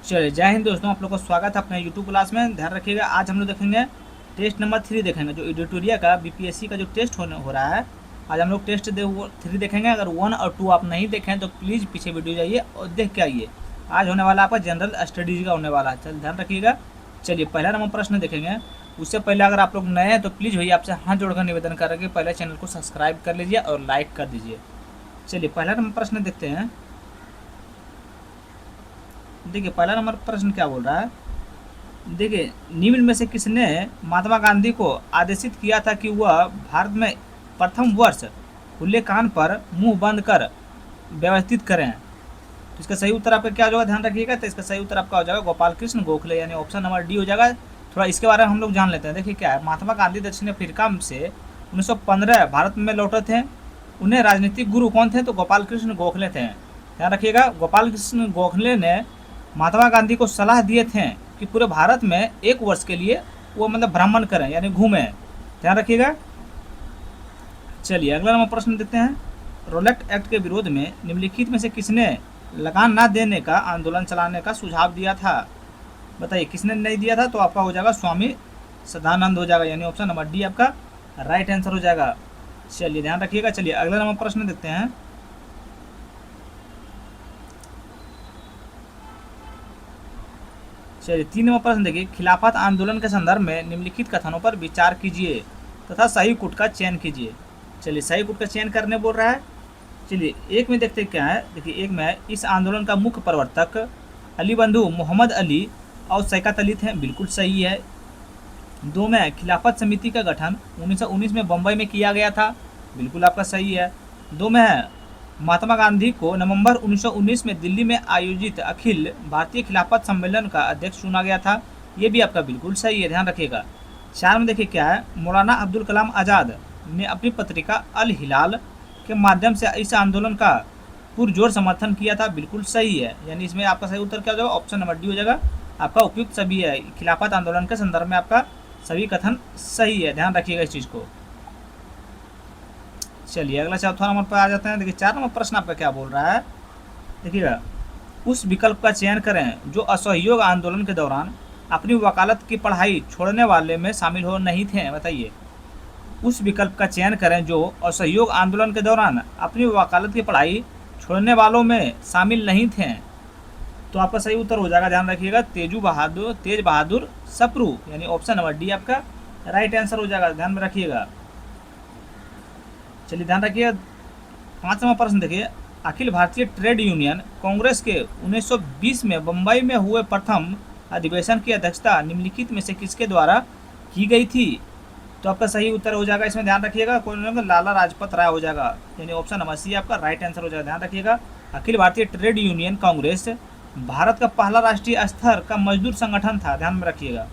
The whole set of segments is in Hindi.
चलिए, जय हिंद दोस्तों, आप लोग को स्वागत है अपने यूट्यूब क्लास में। ध्यान रखिएगा, आज हम लोग देखेंगे टेस्ट नंबर 3 देखेंगे, जो एडिटोरिया का बीपीएससी का जो टेस्ट हो रहा है। आज हम लोग टेस्ट 3 देखेंगे। अगर 1 और 2 आप नहीं देखें तो प्लीज़ पीछे वीडियो जाइए और देख के आइए। आज होने वाला आपका जनरल स्टडीज का होने वाला है। चल ध्यान रखिएगा। चलिए, पहला नंबर प्रश्न देखेंगे। उससे पहले अगर आप लोग नए हैं तो प्लीज़ भैया आपसे हाथ जोड़कर निवेदन कर रहे कि पहले चैनल को सब्सक्राइब कर लीजिए और लाइक कर दीजिए। चलिए, पहला नंबर प्रश्न देखते हैं। देखिए, पहला नंबर प्रश्न क्या बोल रहा है। देखिए, निम्न में से किसने महात्मा गांधी को आदेशित किया था कि वह भारत में प्रथम वर्ष खुले कान पर मुंह बंद कर व्यवस्थित करें। तो इसका सही उत्तर आपका क्या हो जाएगा, ध्यान रखिएगा। तो इसका सही उत्तर आपका हो जाएगा गोपाल कृष्ण गोखले, यानी ऑप्शन नंबर डी हो जाएगा। थोड़ा इसके बारे में हम लोग जान लेते हैं। देखिए क्या है, महात्मा गांधी दक्षिण अफ्रीका से 1915 भारत में लौटे थे। उन्हें राजनीतिक गुरु कौन थे, तो गोपाल कृष्ण गोखले थे। ध्यान रखिएगा, गोपाल कृष्ण गोखले ने महात्मा गांधी को सलाह दिए थे कि पूरे भारत में 1 वर्ष के लिए वो मतलब भ्रमण करें, यानी घूमें। ध्यान रखिएगा। चलिए, अगला नंबर प्रश्न देते हैं। रोलेट एक्ट के विरोध में निम्नलिखित में से किसने लगान न देने का आंदोलन चलाने का सुझाव दिया था। बताइए किसने नहीं दिया था, तो आपका हो जाएगा स्वामी सदानंद हो जाएगा, यानी ऑप्शन नंबर डी आपका राइट आंसर हो जाएगा। चलिए, ध्यान रखिएगा। चलिए, अगला नंबर प्रश्न देखते हैं। चलिए, 3 नंबर प्रश्न देखिए। खिलाफत आंदोलन के संदर्भ में निम्नलिखित कथनों पर विचार कीजिए तथा सही गुट का चयन कीजिए। चलिए, सही गुट का चयन करने बोल रहा है। चलिए, एक में देखते क्या है। देखिए, एक में इस आंदोलन का मुख्य प्रवर्तक अली बंधु मोहम्मद अली और शौकत अली थे, बिल्कुल सही है। 2 में खिलाफत समिति का गठन 1919 में बम्बई में किया गया था, बिल्कुल आपका सही है। 2 में है महात्मा गांधी को नवंबर 1919 में दिल्ली में आयोजित अखिल भारतीय खिलाफत सम्मेलन का अध्यक्ष चुना गया था, ये भी आपका बिल्कुल सही है। ध्यान रखिएगा। 4 में देखिए क्या है, मौलाना अब्दुल कलाम आज़ाद ने अपनी पत्रिका अल हिलाल के माध्यम से इस आंदोलन का पुरजोर समर्थन किया था, बिल्कुल सही है। यानी इसमें आपका सही उत्तर क्या हो जाएगा, ऑप्शन नंबर डी हो जाएगा। आपका उपयुक्त सभी है, खिलाफत आंदोलन के संदर्भ में आपका सभी कथन सही है। ध्यान रखिएगा इस चीज़ को। चलिए, अगला चौथा नंबर पर आ जाते हैं। देखिए, 4 नंबर प्रश्न आपका क्या बोल रहा है। देखिएगा, उस विकल्प का चयन करें जो असहयोग आंदोलन के दौरान अपनी वकालत की पढ़ाई छोड़ने वाले में शामिल हो नहीं थे। बताइए, उस विकल्प का चयन करें जो असहयोग आंदोलन के दौरान अपनी वकालत की पढ़ाई छोड़ने वालों में शामिल नहीं थे। तो आपका सही उत्तर हो जाएगा, ध्यान रखिएगा, तेज बहादुर सप्रू, यानी ऑप्शन नंबर डी आपका राइट आंसर हो जाएगा। ध्यान में रखिएगा। चलिए, ध्यान रखिए। 5 नंबर प्रश्न देखिए। अखिल भारतीय ट्रेड यूनियन कांग्रेस के 1920 में बम्बई में हुए प्रथम अधिवेशन की अध्यक्षता निम्नलिखित में से किसके द्वारा की गई थी। तो आपका सही उत्तर हो जाएगा, इसमें ध्यान रखिएगा, कौन, लाला लाजपत राय हो जाएगा, यानी ऑप्शन नंबर सी आपका राइट आंसर हो जाएगा। ध्यान रखिएगा, अखिल भारतीय ट्रेड यूनियन कांग्रेस भारत का पहला राष्ट्रीय स्तर का मजदूर संगठन था। ध्यान में रखिएगा।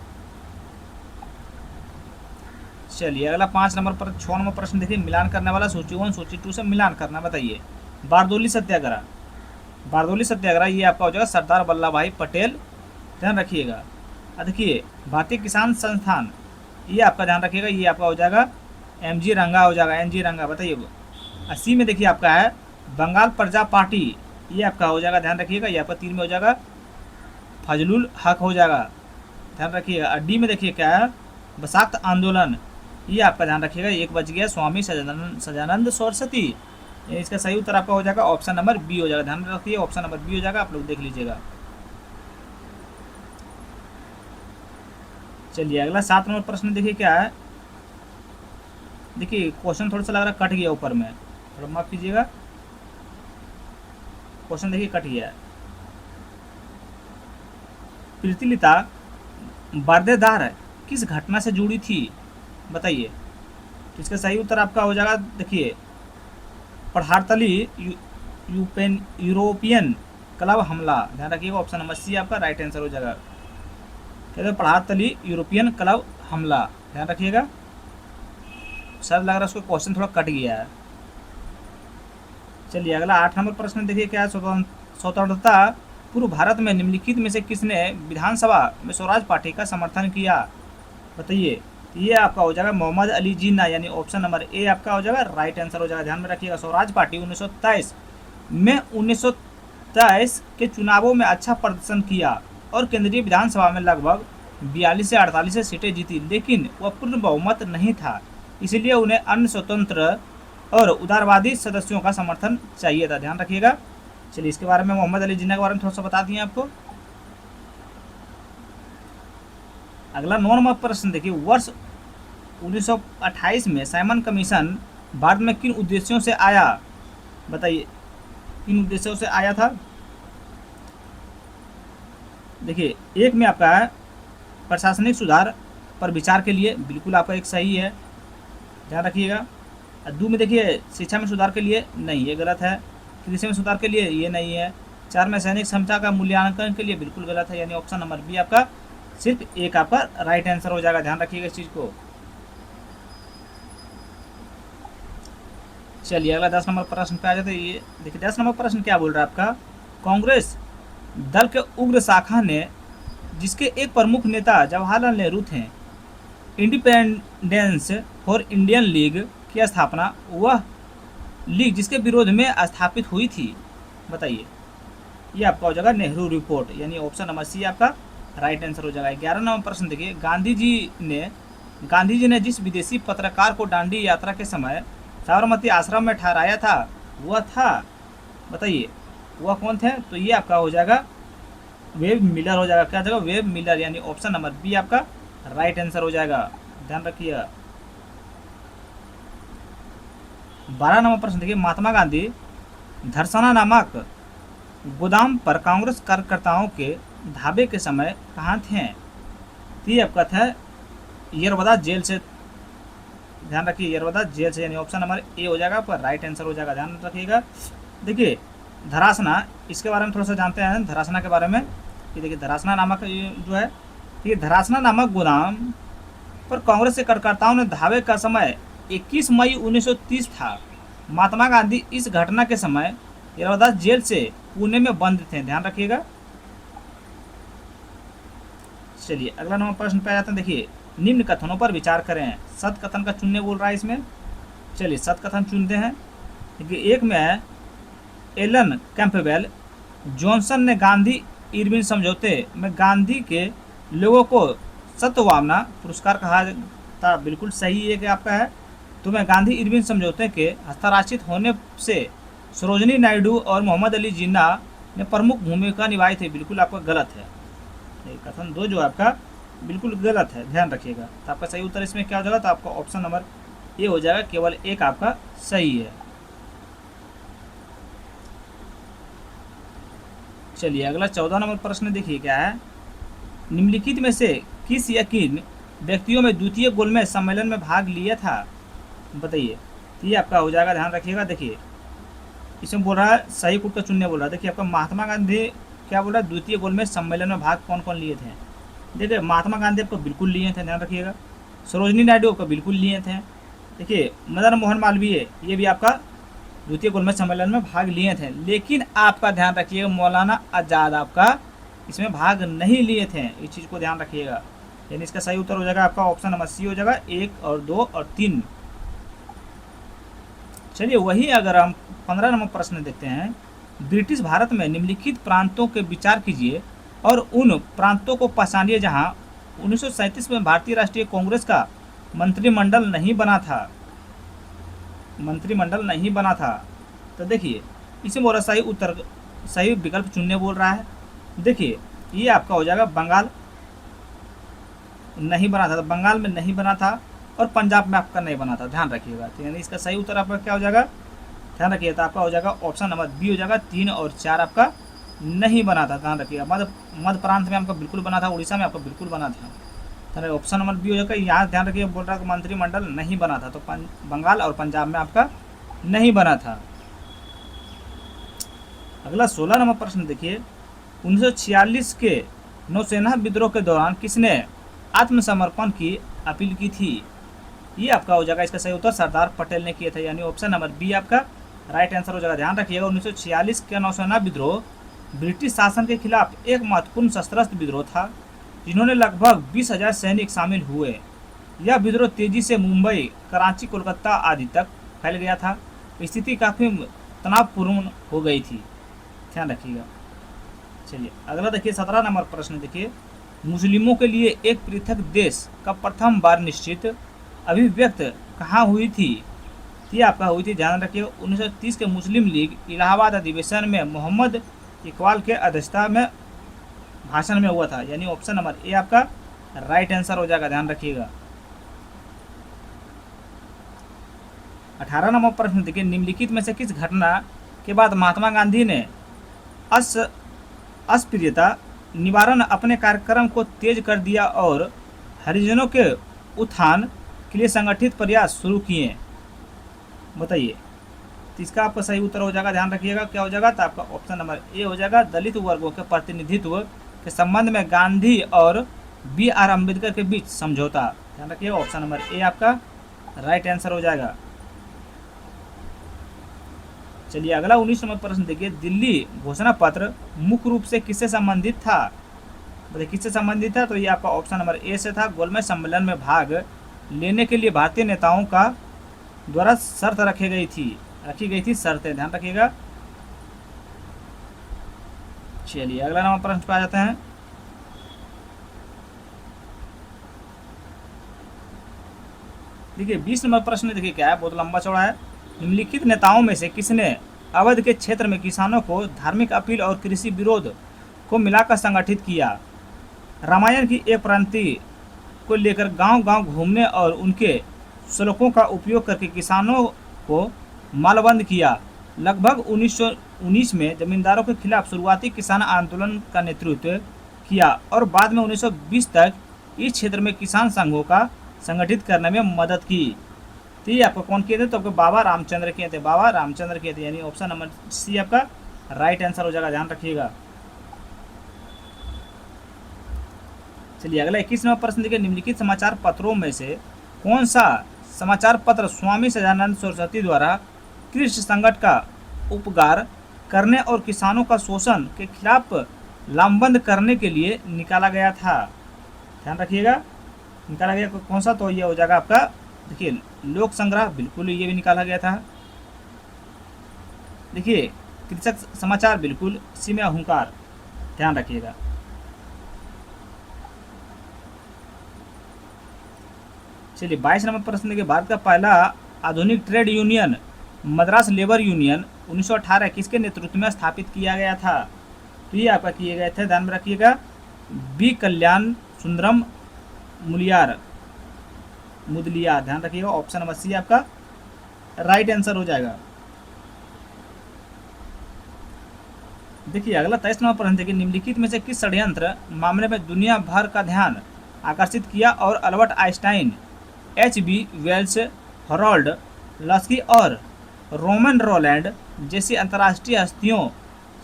चलिए, अगला 5 नंबर पर 6 नंबर प्रश्न देखिए। मिलान करने वाला सूची 1 सूची 2 से मिलान करना। बताइए, बारदोली सत्याग्रह। बारदोली सत्याग्रह ये आपका हो जाएगा सरदार वल्लभ भाई पटेल। ध्यान रखिएगा। देखिए, भारतीय किसान संस्थान ये आपका ध्यान रखिएगा, ये आपका हो जाएगा एमजी रंगा हो जाएगा, एनजी रंगा। बताइए, 80 में देखिए आपका है बंगाल प्रजा पार्टी, ये आपका हो जाएगा, ध्यान रखिएगा, ये आपका 3 में हो जाएगा फजलुल हक हो जाएगा। ध्यान रखिएगा। डी में देखिए क्या है, बसाक्त आंदोलन, ये आपका ध्यान रखिएगा, 1 बच गया, स्वामी सदानंद सरस्वती। इसका सही उत्तर आपका हो जाएगा ऑप्शन नंबर बी हो जाएगा। ध्यान रखिए, ऑप्शन नंबर बी हो जाएगा, आप लोग देख लीजिएगा। चलिए, अगला 7 नंबर प्रश्न देखिए क्या है। देखिए, क्वेश्चन थोड़ा सा लग रहा है कट गया ऊपर में, थोड़ा माफ कीजिएगा। क्वेश्चन देखिए कट गया है। प्रीतिलिता बर्देदार किस घटना से जुड़ी थी। बताइए, तो इसका सही उत्तर आपका हो जाएगा। देखिए, पढ़ारतली यूरोपियन क्लब हमला। ध्यान रखिएगा, ऑप्शन नंबर सी आपका राइट आंसर हो जाएगा। कहते हैं पढ़ारतली यूरोपियन क्लब हमला। ध्यान रखिएगा, सर लग रहा है उसको क्वेश्चन थोड़ा कट गया है। चलिए, अगला 8 नंबर प्रश्न देखिए क्या है। स्वतंत्रता पूर्व भारत में निम्नलिखित में से किसने विधानसभा में स्वराज पार्टी का समर्थन किया। बताइए, ये आपका हो जाएगा मोहम्मद अली जिन्ना, यानी ऑप्शन नंबर ए आपका हो जाएगा राइट आंसर हो जाएगा। ध्यान में रखिएगा, स्वराज पार्टी 1923 में 1923 के चुनावों में अच्छा प्रदर्शन किया। और केंद्रीय विधानसभा में लगभग 42 से 48 सीटें जीती, लेकिन वह पूर्ण बहुमत नहीं था, इसलिए उन्हें अन्य स्वतंत्र और उदारवादी सदस्यों का समर्थन चाहिए था। ध्यान रखिएगा। चलिए इसके बारे में मोहम्मद अली जिन्ना के बारे में थोड़ा सा बता दिए आपको। अगला 9 नंबर प्रश्न देखिए, वर्ष 1928 में साइमन कमीशन भारत में किन उद्देश्यों से आया? बताइए किन उद्देश्यों से आया था? देखिए, एक में आपका है प्रशासनिक सुधार पर विचार के लिए, बिल्कुल आपका एक सही है, ध्यान रखिएगा। दो में देखिए शिक्षा में सुधार के लिए, नहीं ये गलत है। कृषि में सुधार के लिए, ये नहीं है। 4 में सैनिक क्षमता का मूल्यांकन के लिए, बिल्कुल गलत है, यानी ऑप्शन नंबर बी आपका सिर्फ एक आपका राइट आंसर हो जाएगा। ध्यान रखिएगा इस चीज को। चलिए अगला 10 नंबर प्रश्न पे आ जाते हैं। ये देखिए 10 नंबर प्रश्न क्या बोल रहा है आपका, कांग्रेस दल के उग्र शाखा ने, जिसके एक प्रमुख नेता जवाहरलाल नेहरू थे, इंडिपेंडेंस फॉर इंडियन लीग की स्थापना, वह लीग जिसके विरोध में स्थापित हुई थी, बताइए। ये आपका हो जाएगा नेहरू रिपोर्ट, यानी ऑप्शन नंबर सी आपका राइट आंसर हो जाएगा। 11 नंबर प्रश्न देखिए, गांधी जी ने जिस विदेशी पत्रकार को दांडी यात्रा के समय साबरमती आश्रम में ठहराया था, वह था, बताइए वह कौन थे? तो ये आपका हो जाएगा वेब मिलर हो जाएगा। क्या हो जाएगा? वेब मिलर, यानी ऑप्शन नंबर बी आपका राइट आंसर हो जाएगा। ध्यान रखिएगा। 12 नंबर प्रश्न देखिए, महात्मा गांधी धरसना नामक गोदाम पर कांग्रेस कार्यकर्ताओं के धाबे के समय कहाँ थे? तो ये आपका था यरवदा जेल से। ध्यान रखिए, यरवदा जेल से, यानी ऑप्शन नंबर ए हो जाएगा, पर राइट आंसर हो जाएगा। ध्यान रखिएगा। देखिए धरासना, इसके बारे में थोड़ा सा जानते हैं धरासना के बारे में। कि देखिए धरासना नामक जो है, ये धरासना नामक गोदाम पर कांग्रेस के कार्यकर्ताओं ने धावे का समय 21 मई 1930 था। महात्मा गांधी इस घटना के समय यरवदा जेल से पुणे में बंद थे। ध्यान रखिएगा। चलिए अगला नंबर प्रश्न पे आ जाते हैं। देखिए, निम्न कथनों पर विचार करें। सत कथन का चुनने बोल रहा है इसमें। चलिए सत कथन चुनते हैं। देखिए एक में है, एलन कैंपबेल जॉनसन ने गांधी इरविन समझौते में गांधी के लोगों को सत्भावना पुरस्कार कहा था, बिल्कुल सही है कि आपका है। तो मैं गांधी इरविन समझौते के हस्ताक्षरित होने से सरोजनी नायडू और मोहम्मद अली जिन्ना ने प्रमुख भूमिका निभाई थी, बिल्कुल आपका गलत है। कथन 2 जो आपका बिल्कुल गलत है, ध्यान रखिएगा। तो आपका सही उत्तर इसमें क्या हो जाएगा? तो आपका ऑप्शन नंबर ए हो जाएगा, केवल एक आपका सही है। चलिए अगला 14 नंबर प्रश्न देखिए क्या है, निम्नलिखित में से किस या किन व्यक्तियों में द्वितीय गोलमेज सम्मेलन में भाग लिया था, बताइए। तो ये आपका हो जाएगा, ध्यान रखिएगा। देखिए इसमें बोल रहा है सही कुट का चुनने बोल रहा है। देखिए आपका महात्मा गांधी क्या बोल रहा है, द्वितीय गोलमेज सम्मेलन में भाग कौन कौन लिए थे? देखिए महात्मा गांधी आपको बिल्कुल लिए थे, ध्यान रखिएगा। सरोजनी नायडू आपको बिल्कुल लिए थे। देखिए मदन मोहन मालवीय, ये भी आपका द्वितीय गोलमेज सम्मेलन में भाग लिए थे, लेकिन आपका ध्यान रखिएगा मौलाना आज़ाद आपका इसमें भाग नहीं लिए थे। इस चीज़ को ध्यान रखिएगा, यानी इसका सही उत्तर हो जाएगा आपका ऑप्शन नंबर सी हो जाएगा, 1 और 2 और 3। चलिए वही अगर हम 15 नंबर प्रश्न देखते हैं, ब्रिटिश भारत में निम्नलिखित प्रांतों के विचार कीजिए और उन प्रांतों को पहचानिए जहां 1937 में भारतीय राष्ट्रीय कांग्रेस का मंत्रिमंडल नहीं बना था। मंत्रिमंडल नहीं बना था। तो देखिए इसमें बोल रहा सही उत्तर, सही विकल्प चुनने बोल रहा है। देखिए ये आपका हो जाएगा बंगाल नहीं बना था, तो बंगाल में नहीं बना था और पंजाब में आपका नहीं बना था, ध्यान रखिएगा। तो यानी इसका सही उत्तर आपका क्या हो जाएगा, ध्यान रखिएगा। तो आपका हो जाएगा ऑप्शन नंबर बी हो जाएगा, 3 और 4 आपका नहीं बना था, ध्यान रखिएगा। मध्य प्रांत में आपका बिल्कुल बना था, उड़ीसा में आपका बिल्कुल बना था। ऑप्शन नंबर बी हो जाएगा। यहाँ ध्यान रखिए बोल रहा है मंत्रिमंडल नहीं बना था, तो बंगाल और पंजाब में आपका नहीं बना था। अगला 16 नंबर प्रश्न देखिए, 1946 के नौसेना विद्रोह के दौरान किसने आत्मसमर्पण की अपील की थी? ये आपका हो जाएगा, इसका सही उत्तर सरदार पटेल ने किए थे, यानी ऑप्शन नंबर बी आपका राइट आंसर हो जाएगा। ध्यान रखिएगा 1946 का नौसेना विद्रोह ब्रिटिश शासन के खिलाफ एक महत्वपूर्ण सशस्त्र विद्रोह था, जिन्होंने लगभग 20,000 सैनिक शामिल हुए। यह विद्रोह तेजी से मुंबई, कराची, कोलकाता आदि तक फैल गया था। स्थिति काफ़ी तनावपूर्ण हो गई थी, ध्यान रखिएगा। चलिए अगला देखिए 17 नंबर प्रश्न देखिए, मुस्लिमों के लिए एक पृथक देश का प्रथम बार निश्चित अभिव्यक्त कहाँ हुई थी? ये आपका हुई थी, ध्यान रखिए 1930 के मुस्लिम लीग इलाहाबाद अधिवेशन में मोहम्मद इकबाल के अध्यक्षता में भाषण में हुआ था, यानी ऑप्शन नंबर ए आपका राइट आंसर हो जाएगा, ध्यान रखिएगा। 18 नंबर प्रश्न देखिए, निम्नलिखित में से किस घटना के बाद महात्मा गांधी ने अस्पृश्यता निवारण अपने कार्यक्रम को तेज कर दिया और हरिजनों के उत्थान के लिए संगठित प्रयास शुरू किए? बताइए। तो इसका आपका सही उत्तर हो जाएगा, ध्यान रखिएगा क्या हो जाएगा, तो आपका ऑप्शन नंबर ए हो जाएगा। दलित वर्गों के प्रतिनिधित्व के संबंध में गांधी और बी.आर. अम्बेडकर के बीच समझौता, ध्यान रखिएगा ऑप्शन नंबर ए आपका राइट आंसर हो जाएगा। चलिए अगला 19 नंबर प्रश्न देखिए, दिल्ली घोषणा पत्र मुख्य रूप से किससे संबंधित था? बताइए किससे संबंधित था, तो ये आपका ऑप्शन नंबर ए से था। गोलमेज सम्मेलन में भाग लेने के लिए भारतीय नेताओं का द्वारा शर्त रखी गई थी शर्तें, ध्यान रखिएगा। चलिए अगला नंबर प्रश्न पे आ जाते हैं। देखिए 20 नंबर प्रश्न देखिए क्या है, बहुत लंबा चौड़ा है। निम्नलिखित नेताओं में से किसने अवध के क्षेत्र में किसानों को धार्मिक अपील और कृषि विरोध को मिलाकर संगठित किया? रामायण की एक पंक्ति को लेकर गांव-गांव घूमने और उनके श्लोकों का उपयोग करके किसानों को मालबंद किया। लगभग 1919 में जमींदारों के खिलाफ शुरुआती किसान आंदोलन का नेतृत्व किया और बाद में 1920 तक इस क्षेत्र में किसान संघों का संगठित करने में मदद की। तो ये आपको कौन किए थे, तो आपको बाबा रामचंद्र किए थे, बाबा रामचंद्र किए थे, यानी ऑप्शन नंबर सी आपका राइट आंसर हो जाएगा, ध्यान रखिएगा। चलिए अगला 21 नंबर प्रश्न देखिए, निम्नलिखित समाचार पत्रों में से कौन सा समाचार पत्र स्वामी सदानंद सरस्वती द्वारा कृषि संकट का उपकार करने और किसानों का शोषण के खिलाफ लामबंद करने के लिए निकाला गया था? ध्यान रखिएगा, निकाला गया कौन सा, तो ये हो जाएगा आपका देखिए लोक संग्रह, बिल्कुल ये भी निकाला गया था। देखिए कृषक समाचार बिल्कुल, इसी में हुंकार, ध्यान रखिएगा। चलिए 22 नंबर प्रश्न देखिए, भारत का पहला आधुनिक trade union Madras labour union 1918 किसके नेतृत्व में स्थापित किया गया था? तो ये आपका किए गए थे, ध्यान में रखिएगा, बी कल्याण सुंदरम मुदलियार, ध्यान रखिएगा ऑप्शन नंबर सी आपका राइट आंसर हो जाएगा। देखिए अगला 23 नंबर प्रश्न देखिए, निम्नलिखित में से किस षड्यंत्र मामले में दुनिया भर का ध्यान आकर्षित किया और Albert Einstein, H B. Wells, Harold Laski और रोमन रोलैंड जैसी अंतर्राष्ट्रीय हस्तियों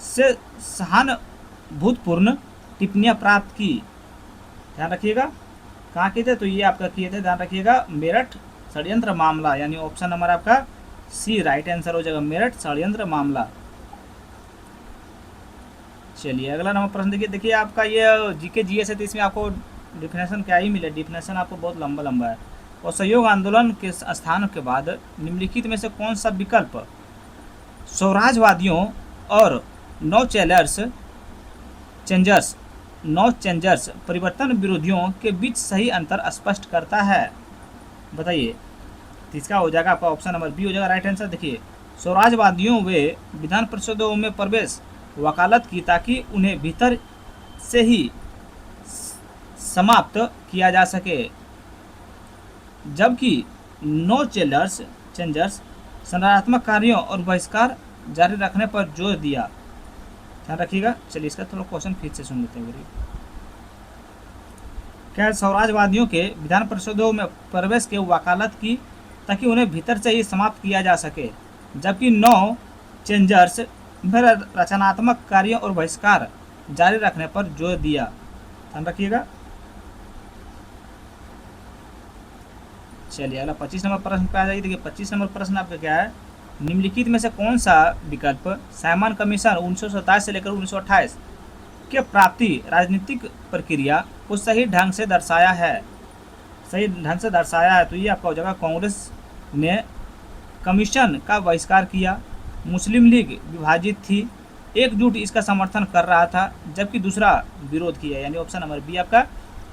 से सहानुभूतिपूर्ण टिप्पणियां प्राप्त की? ध्यान रखिएगा कहाँ किए थे, तो ये आपका किए थे, ध्यान रखिएगा मेरठ षड्यंत्र मामला, यानी ऑप्शन नंबर आपका सी राइट आंसर हो जाएगा, मेरठ षड्यंत्र मामला। चलिए अगला नंबर प्रश्न देखिए आपका ये जीके जीएस है, तो इसमें आपको डिफिनेशन क्या ही मिले, डिफिनेशन आपको बहुत लंबा है। और सहयोग आंदोलन के स्थान के बाद निम्नलिखित में से कौन सा विकल्प स्वराजवादियों और नौ चेंजर्स परिवर्तन विरोधियों के बीच सही अंतर स्पष्ट करता है? बताइए। तो इसका हो जाएगा आपका ऑप्शन नंबर बी हो जाएगा राइट आंसर। देखिए स्वराजवादियों वे विधान परिषदों में प्रवेश वकालत की ताकि उन्हें भीतर से ही समाप्त किया जा सके, जबकि नो चेंजर्स संरचनात्मक कार्यों और बहिष्कार जारी रखने पर जोर दिया। ध्यान रखिएगा। चलिए इसका थोड़ा क्वेश्चन फिर से सुन लेते हैं। क्या स्वराजवादियों के विधान परिषदों में प्रवेश के वकालत की ताकि उन्हें भीतर से ही समाप्त किया जा सके, जबकि नो चेंजर्स में रचनात्मक कार्यों और बहिष्कार जारी रखने पर जोर दिया। ध्यान रखिएगा। चलिए अगला 25 नंबर प्रश्न पे आ जाइए। देखिए 25 नंबर प्रश्न आपका क्या है, निम्नलिखित में से कौन सा विकल्प साइमन कमीशन 1927 से लेकर 1928 के प्राप्ति राजनीतिक प्रक्रिया को सही ढंग से दर्शाया है? तो ये आपका हो जाएगा कांग्रेस ने कमीशन का बहिष्कार किया, मुस्लिम लीग विभाजित थी, एकजुट इसका समर्थन कर रहा था, जबकि दूसरा विरोध किया, यानी ऑप्शन नंबर बी आपका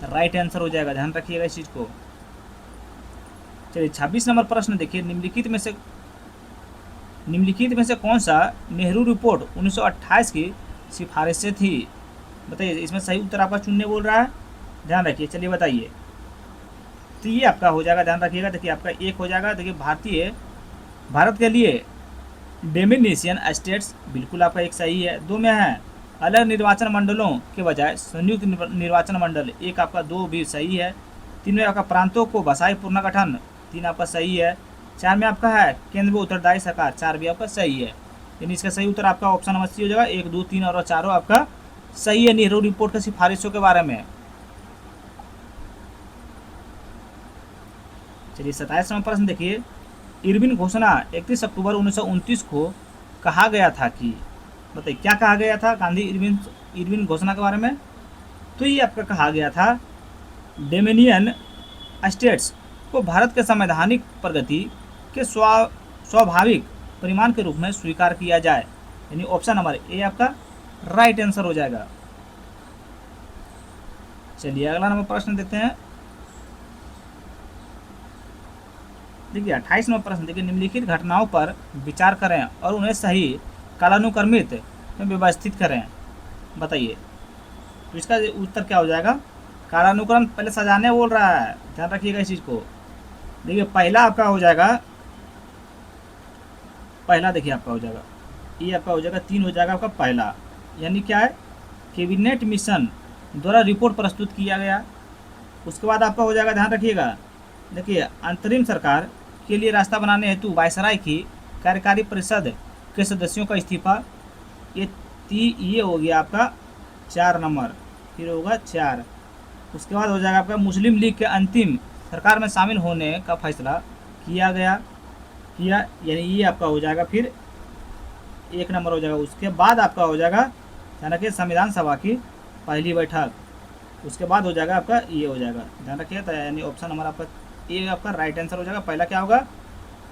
राइट आंसर हो जाएगा। ध्यान रखिएगा इस चीज़ को। चलिए 26 नंबर प्रश्न देखिए, निम्नलिखित में से कौन सा नेहरू रिपोर्ट 1928 की सिफारिशें थी? बताइए, इसमें सही उत्तर आपका चुनने बोल रहा है। ध्यान रखिए, चलिए बताइए। तो ये आपका हो जाएगा, ध्यान रखिएगा। देखिए आपका एक हो जाएगा। देखिए भारत के लिए डोमिनियन स्टेट्स बिल्कुल आपका एक सही है। दो में है अलग निर्वाचन मंडलों के बजाय संयुक्त निर्वाचन मंडल, एक आपका दो भी सही है। तीन में आपका प्रांतों को बसाई पुनर्गठन, तीन आपका सही है। चार में आपका है केंद्र में उत्तरदायी सरकार, चार भी आपका सही है। यानी इसका सही उत्तर आपका ऑप्शन नंबर सी हो जाएगा। एक दो तीन और चारों आपका सही है नेहरू रिपोर्ट की सिफारिशों के बारे में। चलिए 27 नंबर प्रश्न देखिए, इरविन घोषणा 31 अक्टूबर 1929 को कहा गया था कि, बताइए क्या कहा गया था गांधी इरविन घोषणा के बारे में? तो ये आपका कहा गया था डोमिनियन स्टेट्स को भारत के संवैधानिक प्रगति के स्वाभाविक परिमाण के रूप में स्वीकार किया जाए, यानी ऑप्शन नंबर ए आपका राइट आंसर हो जाएगा। चलिए अगला नंबर प्रश्न देखते हैं। देखिए 28 नंबर प्रश्न देखिए, निम्नलिखित घटनाओं पर विचार करें और उन्हें सही कालानुक्रमित में व्यवस्थित करें। बताइए, तो इसका उत्तर क्या हो जाएगा? कालानुक्रम पहले सजाने बोल रहा है, ध्यान रखिएगा इस चीज़ को। देखिए पहला आपका हो जाएगा, पहला देखिए आपका हो जाएगा, ये आपका हो जाएगा 3 हो जाएगा आपका पहला, यानी क्या है, कैबिनेट मिशन द्वारा रिपोर्ट प्रस्तुत किया गया। उसके बाद आपका हो जाएगा, ध्यान रखिएगा, देखिए अंतरिम सरकार के लिए रास्ता बनाने हेतु वायसराय की कार्यकारी परिषद के सदस्यों का इस्तीफा, ये हो गया आपका 4 नंबर, फिर होगा 4। उसके बाद हो जाएगा आपका मुस्लिम लीग के अंतिम सरकार में शामिल होने का फैसला किया, यानी ये आपका हो जाएगा फिर 1 नंबर हो जाएगा। उसके बाद आपका हो जाएगा, ध्यान रखिए, संविधान सभा की पहली बैठक। उसके बाद हो जाएगा आपका ये हो जाएगा, ध्यान रखिए, तो यानी ऑप्शन नंबर आपका ये आपका राइट आंसर हो जाएगा। पहला क्या होगा,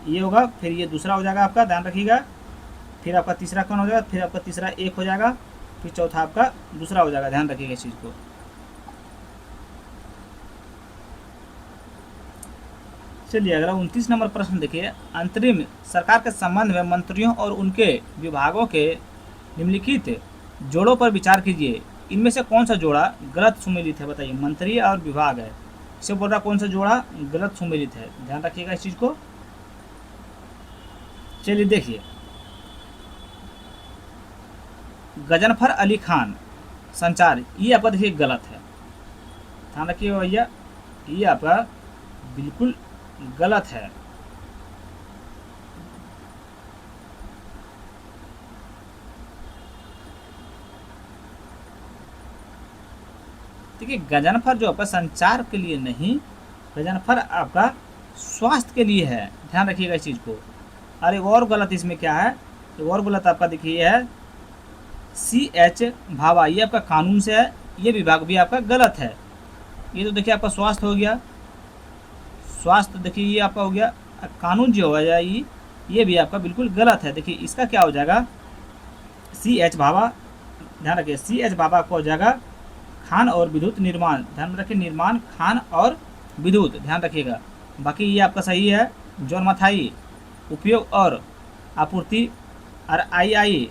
ये होगा, फिर ये दूसरा हो जाएगा आपका, ध्यान रखिएगा, फिर आपका तीसरा कौन हो जाएगा, फिर आपका तीसरा 1 हो जाएगा, फिर चौथा आपका दूसरा हो जाएगा। ध्यान रखिएगा इस चीज़ को। चलिए अगला 29 नंबर प्रश्न देखिए, अंतरिम सरकार के संबंध में मंत्रियों और उनके विभागों के निम्नलिखित जोड़ों पर विचार कीजिए। इनमें से कौन सा जोड़ा गलत सुमेलित है? बताइए, मंत्री और विभाग है, इसे बोल रहा कौन सा जोड़ा गलत सुमेलित है? ध्यान रखिएगा इस चीज़ को। चलिए देखिए, गजनफर अली खान संचार, ये आपका देखिए गलत है, ध्यान रखिएगा भैया, ये आपका बिल्कुल गलत है। देखिए गजनफर जो आपका संचार के लिए नहीं, गजनफर आपका स्वास्थ्य के लिए है, ध्यान रखिएगा इस चीज़ को। और एक और गलत इसमें क्या है, एक और गलत आपका देखिए है CH भाभा, ये आपका कानून से है, ये विभाग भी आपका गलत है। ये तो देखिए आपका स्वास्थ्य हो गया, स्वास्थ्य देखिए ये आपका हो गया, कानून जो हो जाए ये भी आपका बिल्कुल गलत है। देखिए इसका क्या हो जाएगा, CH भाभा, ध्यान रखिए, CH भाभा को हो जाएगा खान और विद्युत निर्माण, ध्यान रखिए, निर्माण, खान और विद्युत, ध्यान रखिएगा। बाकी ये आपका सही है, जॉन मथाई उपयोग और आपूर्ति, और II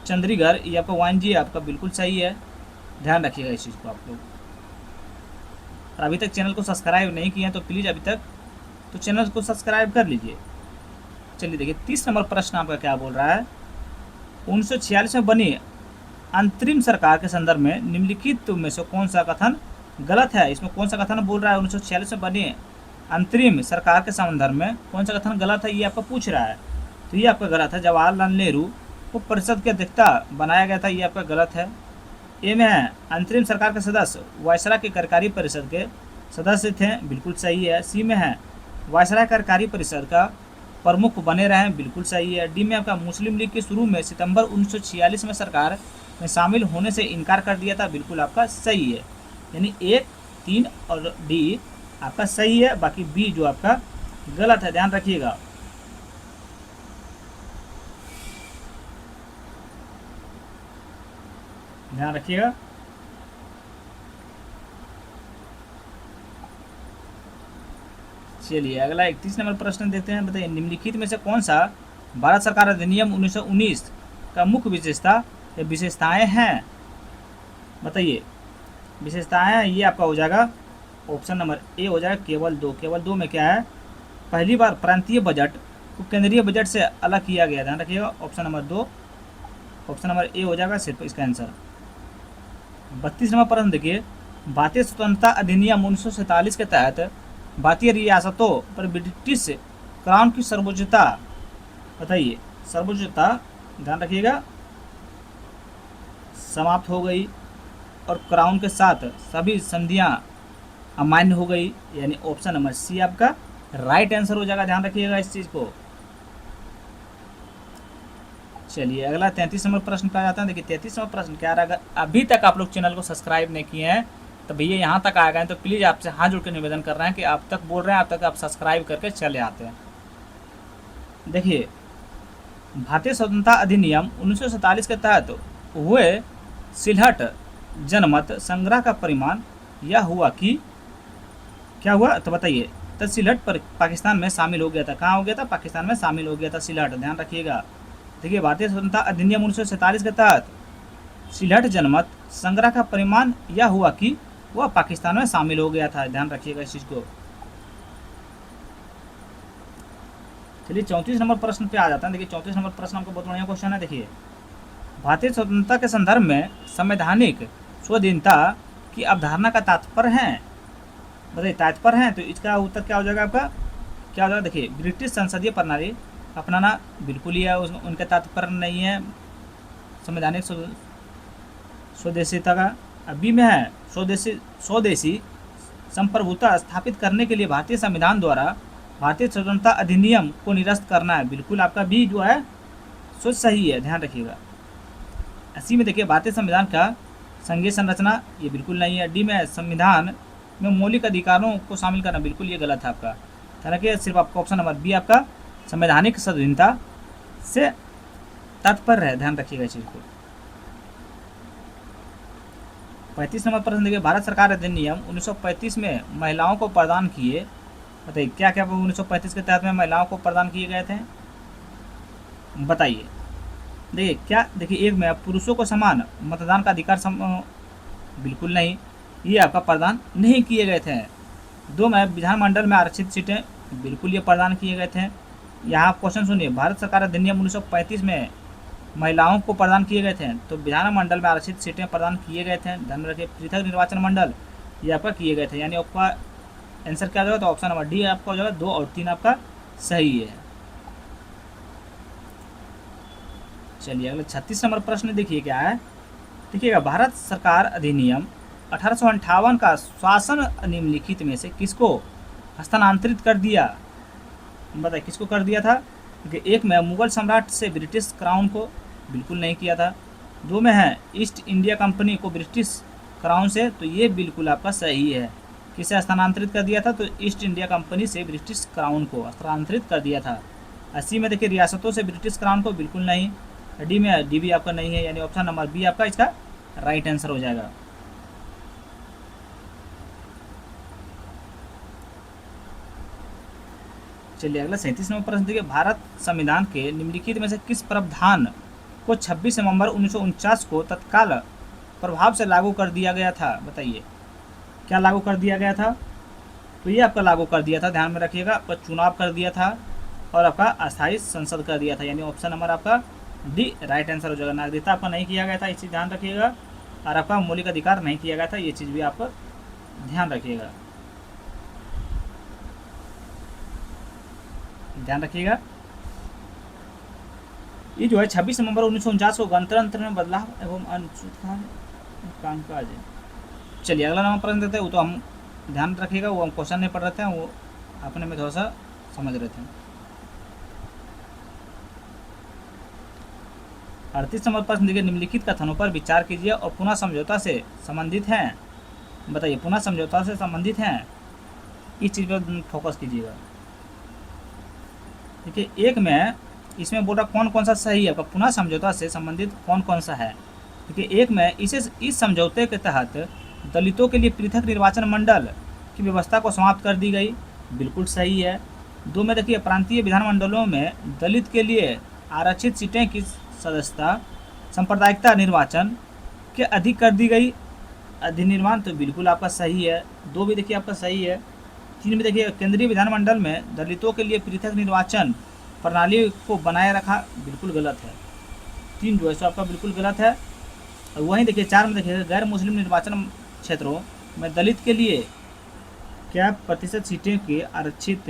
चंद्रीगढ़, ये आपका वाणिज्य आपका बिल्कुल सही है, ध्यान रखिएगा इस चीज़ को आप लोग। और अभी तक चैनल को सब्सक्राइब नहीं किए हैं तो प्लीज़ अभी तक तो चैनल को सब्सक्राइब कर लीजिए। चलिए देखिए 30 नंबर प्रश्न आपका क्या बोल रहा है, 1946 में बनी अंतरिम सरकार के संदर्भ में निम्नलिखित में से कौन सा कथन गलत है? इसमें कौन सा कथन बोल रहा है, 1946 में बनी अंतरिम सरकार के संदर्भ में कौन सा कथन गलत है, ये आपका पूछ रहा है। तो ये आपका गलत है, जवाहरलाल नेहरू को परिषद के अध्यक्षता बनाया गया था, ये आपका गलत है। ए में है अंतरिम सरकार के सदस्य वायसराय की कार्यकारी परिषद के सदस्य थे, बिल्कुल सही है। सी में है वायसराय कार्यकारी परिषद का प्रमुख बने रहे, बिल्कुल सही है। डी में आपका मुस्लिम लीग के शुरू में सितंबर 1946 में सरकार में शामिल होने से इनकार कर दिया था, बिल्कुल आपका सही है। यानी 1, 3 और डी आपका सही है, बाकी बी जो आपका गलत है, ध्यान रखिएगा। ध्यान रखिएगा। चलिए अगला 31 नंबर प्रश्न देखते हैं। बताइए निम्नलिखित में से कौन सा भारत सरकार अधिनियम 1919 का मुख्य विशेषता या विशेषताएं हैं। बताइए विशेषताएं, ये आपका हो जाएगा ऑप्शन नंबर ए हो जाएगा केवल दो। केवल दो में क्या है, पहली बार प्रांतीय बजट को केंद्रीय बजट से अलग किया गया। ध्यान रखिएगा ऑप्शन नंबर दो, ऑप्शन नंबर ए हो जाएगा सिर्फ इसका आंसर। 32 नंबर प्रश्न देखिए, भारतीय स्वतंत्रता अधिनियम 1947 के तहत भारतीय रियासतों पर ब्रिटिश क्राउन की सर्वोच्चता, बताइए सर्वोच्चता ध्यान रखिएगा, समाप्त हो गई और क्राउन के साथ सभी संधियां अमान्य हो गई, यानी ऑप्शन नंबर सी आपका राइट आंसर हो जाएगा। ध्यान रखिएगा इस चीज को। चलिए अगला 33 नंबर प्रश्न पे आ जाता है। देखिए 33 नंबर प्रश्न क्या रहा, अभी तक आप लोग चैनल को सब्सक्राइब नहीं किए हैं तो भैया यहाँ तक आ गए तो प्लीज़ आपसे हाथ जोड़ के निवेदन कर रहे हैं कि आप तक बोल रहे हैं, आप तक आप सब्सक्राइब करके चले आते हैं। देखिए भारतीय स्वतंत्रता अधिनियम 1947 के तहत हुए सिलहट जनमत संग्रह का परिमाण यह हुआ कि क्या हुआ, तो बताइए तो सिलहट पर पाकिस्तान में शामिल हो गया था। कहाँ हो गया था, पाकिस्तान में शामिल हो गया था सिलहट। ध्यान रखिएगा। देखिए भारतीय स्वतंत्रता अधिनियम 1947 के तहत सिलहट जनमत संग्रह का परिमाण यह हुआ कि वह पाकिस्तान में शामिल हो गया था। ध्यान रखिएगा इस चीज को। चलिए 34 नंबर प्रश्न पे आ जाता है। देखिए 34 नंबर प्रश्न आपको बहुत बढ़िया क्वेश्चन है। देखिए भारतीय स्वतंत्रता के संदर्भ में संवैधानिक स्वाधीनता की अवधारणा का तात्पर्य है। बताइए तात्पर्य है, तो इसका उत्तर क्या हो जाएगा आपका, क्या हो जाएगा। देखिए ब्रिटिश संसदीय प्रणाली अपनाना बिल्कुल ही है, उनका तात्पर्य नहीं है संवैधानिक स्वदेशीता का। अभी में है स्वदेशी संप्रभुता स्थापित करने के लिए भारतीय संविधान द्वारा भारतीय स्वतंत्रता अधिनियम को निरस्त करना है। बिल्कुल आपका भी जो है सोच सही है। ध्यान रखिएगा। इसी में देखिए भारतीय संविधान का संघीय संरचना, ये बिल्कुल नहीं है। डी में संविधान में मौलिक अधिकारों को शामिल करना, बिल्कुल ये गलत है आपका। ध्यान रखिए सिर्फ आपका ऑप्शन नंबर बी आपका संवैधानिक स्वाधीनता से तात्पर्य है। ध्यान रखिएगा इस चीज को। 35 नंबर प्रश्न देखिए, भारत सरकार अधिनियम 1935 में महिलाओं को प्रदान किए। बताइए क्या क्या 1935 के तहत में महिलाओं को प्रदान किए गए थे, बताइए। देखिए क्या, देखिए एक में पुरुषों को समान मतदान का अधिकार बिल्कुल नहीं, ये आपका प्रदान नहीं किए गए थे। दो में विधानमंडल में आरक्षित सीटें, बिल्कुल ये प्रदान किए गए थे। यहाँ क्वेश्चन सुनिए, भारत सरकार अधिनियम 1935 में महिलाओं को प्रदान किए गए थे, तो विधानमंडल में आरक्षित सीटें प्रदान किए गए थे। ध्यान रखिए पृथक निर्वाचन मंडल ये आपका किए गए थे, यानी आपका आंसर क्या हो जाएगा, तो ऑप्शन नंबर डी आपका हो जाएगा। 2 और 3 आपका सही है। चलिए अगले 36 नंबर प्रश्न देखिए क्या है। देखिएगा भारत सरकार अधिनियम 1858 का शासन निम्नलिखित में से किसको हस्तांतरित कर दिया। बताइए किसको कर दिया था। एक में मुगल सम्राट से ब्रिटिश क्राउन को, बिल्कुल नहीं किया था। 2 में है ईस्ट इंडिया कंपनी को ब्रिटिश क्राउन से, तो ये बिल्कुल आपका सही है। किसे हस्तांतरित कर दिया था, तो ईस्ट इंडिया कंपनी से ब्रिटिश क्राउन को हस्तांतरित कर दिया था। 80 में देखिए रियासतों से ब्रिटिश क्राउन को, बिल्कुल नहीं। डी में डी भी आपका नहीं है, यानी ऑप्शन नंबर बी आपका इसका राइट आंसर हो जाएगा। चलिए अगला 37 नंबर प्रश्न देखिए, भारत संविधान के निम्नलिखित में से किस प्रावधान को 26 नवंबर 1949 को तत्काल प्रभाव से लागू कर दिया गया था। बताइए क्या लागू कर दिया गया था, तो ये आपका लागू कर दिया था। ध्यान में रखिएगा, आपका चुनाव कर दिया था और आपका अस्थायी संसद कर दिया था, यानी ऑप्शन नंबर आपका डी राइट आंसर हो जाएगा। नागरिकता आपका नहीं किया गया था, इस चीज़ ध्यान रखिएगा। और आपका मौलिक अधिकार नहीं किया गया था, ये चीज़ भी आप ध्यान रखिएगा। ध्यान रखिएगा ये जो है 26 नवंबर 1949 को गणतंत्र में बदलाव एवं अनुसूचना कामकाज है। चलिए अगला नंबर प्रश्न देते हैं, वो तो हम ध्यान रखिएगा, वो हम क्वेश्चन नहीं पढ़ रहे थे, वो अपने में थोड़ा सा समझ रहे थे। 38 नंबर प्रश्न देखिए, निम्नलिखित कथनों पर विचार कीजिए और पुनः समझौता से संबंधित हैं। बताइए पुनः समझौता से संबंधित हैं, इस चीज़ पर फोकस कीजिएगा। देखिए एक में इसमें बोल रहा कौन कौन सा सही है, आपका पुनः समझौता से संबंधित कौन कौन सा है, देखिए एक में इस समझौते के तहत दलितों के लिए पृथक निर्वाचन मंडल की व्यवस्था को समाप्त कर दी गई, बिल्कुल सही है। 2 में देखिए प्रांतीय विधानमंडलों में दलित के लिए आरक्षित सीटें की सदस्यता सांप्रदायिकता निर्वाचन के अधिक कर दी गई, अधिनिर्माण तो बिल्कुल आपका सही है। 2 भी देखिए आपका सही है। 3 में देखिए केंद्रीय विधानमंडल में दलितों के लिए पृथक निर्वाचन प्रणाली को बनाए रखा, बिल्कुल गलत है। 3 जो है सो आपका बिल्कुल गलत है। और वहीं देखिए 4 में देखिए गैर मुस्लिम निर्वाचन क्षेत्रों में दलित के लिए क्या प्रतिशत सीटें के आरक्षित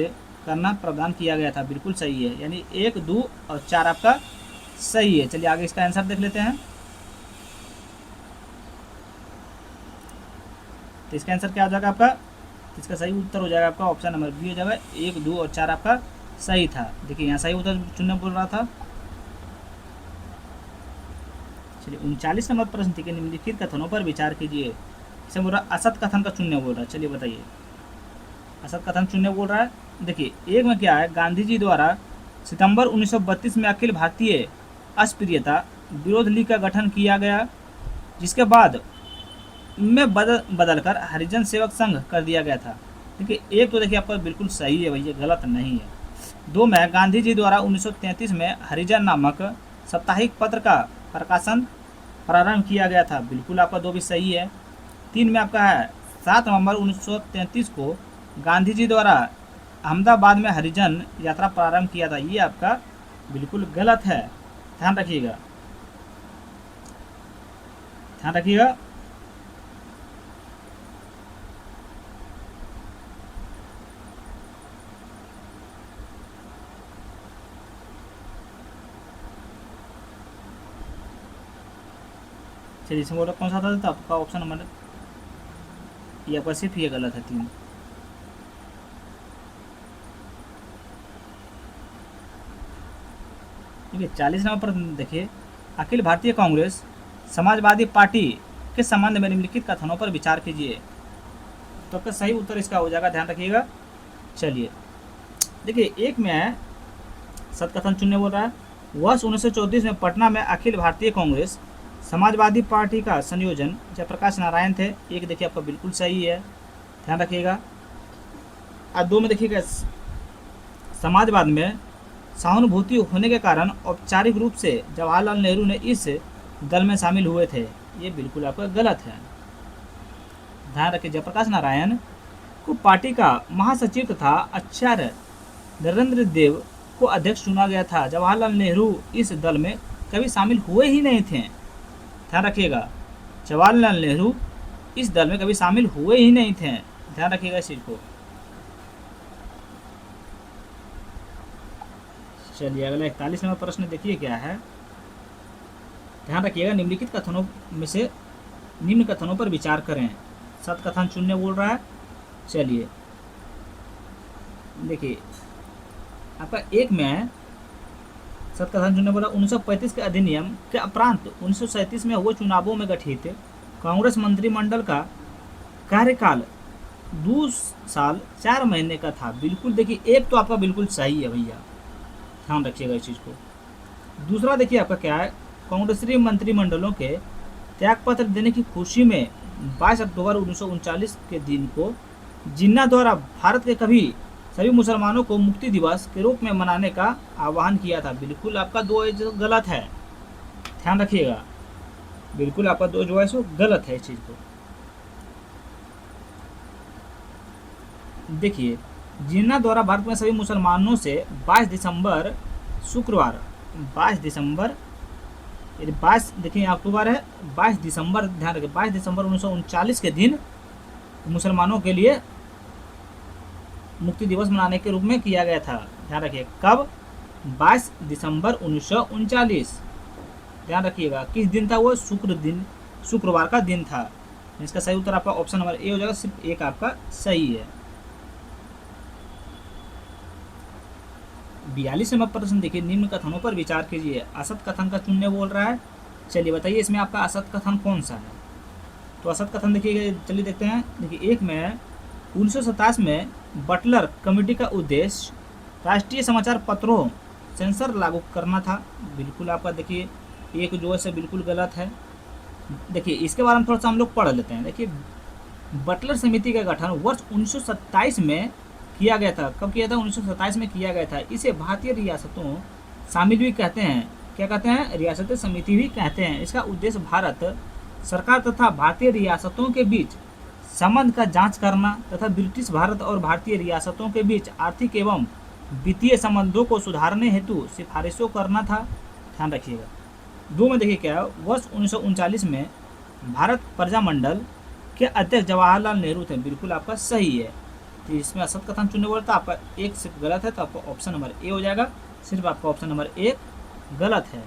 करना प्रावधान किया गया था, बिल्कुल सही है। यानी 1, 2 और 4 आपका सही है। चलिए आगे इसका आंसर देख लेते हैं। तो इसका आंसर क्या हो जाएगा आपका, इसका सही उत्तर हो जाएगा आपका ऑप्शन नंबर बी हो जाएगा। 1, 2 और 4 आपका सही था। देखिए यहाँ सही उत्तर चुनने बोल रहा था। चलिए 39 नंबर प्रश्न थी कि निम्नलिखित कथनों पर विचार कीजिए। इसे बोल रहा असत कथन का चुनने बोल रहा है। चलिए बताइए, असत कथन चुनने बोल रहा है। देखिए एक में क्या है, गांधी जी द्वारा सितंबर 1932 में अखिल भारतीय अस्पृश्यता विरोध लीग का गठन किया गया, जिसके बाद में बदलकर हरिजन सेवक संघ कर दिया गया था। देखिए एक तो देखिए आपका बिल्कुल सही है भैया, गलत नहीं है। 2 में गांधी जी द्वारा 1933 में हरिजन नामक साप्ताहिक पत्र का प्रकाशन प्रारंभ किया गया था, बिल्कुल आपका 2 भी सही है। 3 में आपका है 7 नवंबर 1933 को गांधी जी द्वारा अहमदाबाद में हरिजन यात्रा प्रारंभ किया था, ये आपका बिल्कुल गलत है। ध्यान रखिएगा, ध्यान रखिएगा। चलिए इसमें बोला कौन सा था, तो आपका ऑप्शन नंबर ये आपका सिर्फ ये गलत है। 3 ठीक है। 40 नंबर पर देखिए, अखिल भारतीय कांग्रेस समाजवादी पार्टी के संबंध में निम्नलिखित कथनों पर विचार कीजिए। तो आपका सही उत्तर इसका हो जाएगा, ध्यान रखिएगा। चलिए देखिए एक में है सत्कथन चुनने बोल रहा है, वर्ष 1934 में पटना में अखिल भारतीय कांग्रेस समाजवादी पार्टी का संयोजन जयप्रकाश नारायण थे, एक देखिए आपका बिल्कुल सही है, ध्यान रखिएगा। और 2 में देखिएगा समाजवाद में सहानुभूति होने के कारण औपचारिक रूप से जवाहरलाल नेहरू ने इस दल में शामिल हुए थे, ये बिल्कुल आपका गलत है। ध्यान रखिए जयप्रकाश नारायण को पार्टी का महासचिव तथा आचार्य नरेंद्र देव को अध्यक्ष चुना गया था। जवाहरलाल नेहरू इस दल में कभी शामिल हुए ही नहीं थे, ध्यान रखिएगा। जवाहरलाल नेहरू इस दल में कभी शामिल हुए ही नहीं थे, ध्यान रखिएगा इस चीज को। चलिए अगला 41 नंबर प्रश्न देखिए क्या है, ध्यान रखिएगा। निम्नलिखित कथनों में से निम्न कथनों पर विचार करें। सत कथन चुनने बोल रहा है। चलिए देखिए आपका एक में सत कथन चुनने बोला, 1935 के अधिनियम के उपरांत 1937 में हुए चुनावों में गठित कांग्रेस मंत्रिमंडल का कार्यकाल 2 साल 4 महीने का था, बिल्कुल देखिए एक तो आपका बिल्कुल सही है भैया, ध्यान रखिएगा इस चीज़ को। दूसरा देखिए आपका क्या है, कांग्रेसी मंत्रिमंडलों के त्यागपत्र देने की खुशी में 22 अक्टूबर 1939 के दिन को जिन्ना द्वारा भारत के सभी मुसलमानों को मुक्ति दिवस के रूप में मनाने का आह्वान किया था, बिल्कुल आपका 2 गलत है, ध्यान रखिएगा। बिल्कुल आपका 2 जो है सो गलत है इस चीज़ को। देखिए जिन्ना द्वारा भारत में सभी मुसलमानों से 22 दिसंबर शुक्रवार 22 दिसंबर 22 देखिए अक्टूबर है, 22 दिसंबर ध्यान रखिए, 22 दिसंबर 1939 के दिन मुसलमानों के लिए मुक्ति दिवस मनाने के रूप में किया गया था, ध्यान रखिए। कब? 22 दिसंबर 1939, ध्यान रखिएगा। किस दिन था वो? शुक्रवार का दिन था। इसका सही उत्तर आपका ऑप्शन नंबर ए हो जाएगा, सिर्फ एक आपका सही है। 42 नंबर प्रश्न देखिए, निम्न कथनों पर विचार कीजिए। असत कथन का चुनने बोल रहा है। चलिए बताइए इसमें आपका असत कथन कौन सा है। तो असत कथन देखिए, चलिए देखते हैं। देखिए एक में 1927 में बटलर कमेटी का उद्देश्य राष्ट्रीय समाचार पत्रों सेंसर लागू करना था, बिल्कुल आपका देखिए एक जो है से बिल्कुल गलत है। देखिए इसके बारे में थोड़ा सा हम लोग पढ़ लेते हैं। देखिए बटलर समिति का गठन वर्ष 1927 में किया गया था। कब किया था? 1927 में किया गया था। इसे भारतीय रियासतों शामिल भी कहते हैं। क्या कहते हैं? रियासती समिति भी कहते हैं। इसका उद्देश्य भारत सरकार तथा भारतीय रियासतों के बीच संबंध का जांच करना तथा ब्रिटिश भारत और भारतीय रियासतों के बीच आर्थिक एवं वित्तीय संबंधों को सुधारने हेतु सिफारिशों करना था। ध्यान रखिएगा। दो में देखिए क्या है, वर्ष 1939 में भारत प्रजामंडल के अध्यक्ष जवाहरलाल नेहरू थे। बिल्कुल आपका सही है। तो इसमें असत कथन चुनने बोला था, आपका एक सिर्फ गलत है, तो आपका ऑप्शन नंबर ए हो जाएगा। सिर्फ आपका ऑप्शन नंबर एक गलत है।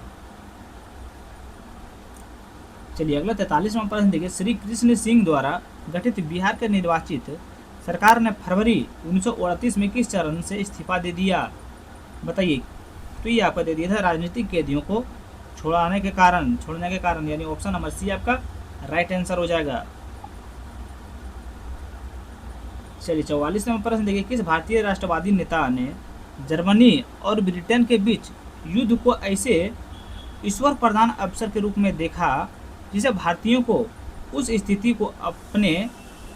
चलिए अगला 43वां प्रश्न देखिए, श्री कृष्ण सिंह द्वारा गठित बिहार के निर्वाचित सरकार ने फरवरी 1938 में किस चरण से इस्तीफा दे दिया? बताइए। तो ये आपका दे दिया था राजनीतिक कैदियों को छोड़ने के कारण, यानी ऑप्शन नंबर सी आपका राइट आंसर हो जाएगा। चलिए 44वां प्रश्न देखिए, किस भारतीय राष्ट्रवादी नेता ने जर्मनी और ब्रिटेन के बीच युद्ध को ऐसे ईश्वर प्रधान अवसर के रूप में देखा जिसे भारतीयों को उस स्थिति को अपने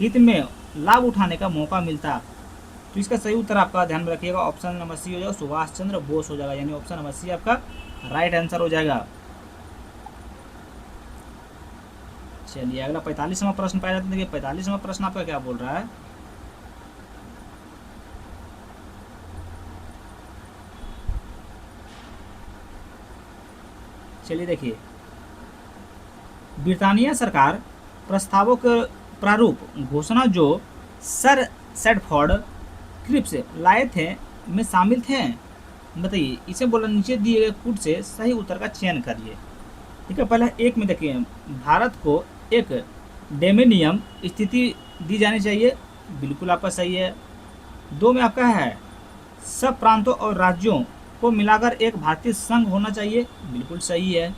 हित में लाभ उठाने का मौका मिलता? तो इसका सही उत्तर आपका ध्यान में रखिएगा, ऑप्शन नंबर सी हो जाएगा, सुभाष चंद्र बोस हो जाएगा। यानी ऑप्शन नंबर सी आपका राइट आंसर हो जाएगा। चलिए अगला 45वां प्रश्न पाया जाता है। देखिए 45वां प्रश्न आपका क्या बोल रहा है? चलिए देखिए, ब्रिटानिया सरकार प्रस्तावों के प्रारूप घोषणा जो सर सैडफोर्ड क्रिप्स लाए थे में शामिल थे। बताइए, इसे बोला नीचे दिए गए कूट से सही उत्तर का चयन करिए। ठीक है, पहले एक में देखिए, भारत को एक डोमिनियन स्थिति दी जानी चाहिए। बिल्कुल आपका सही है। दो में आपका है, सब प्रांतों और राज्यों को मिलाकर एक भारतीय संघ होना चाहिए। बिल्कुल सही है।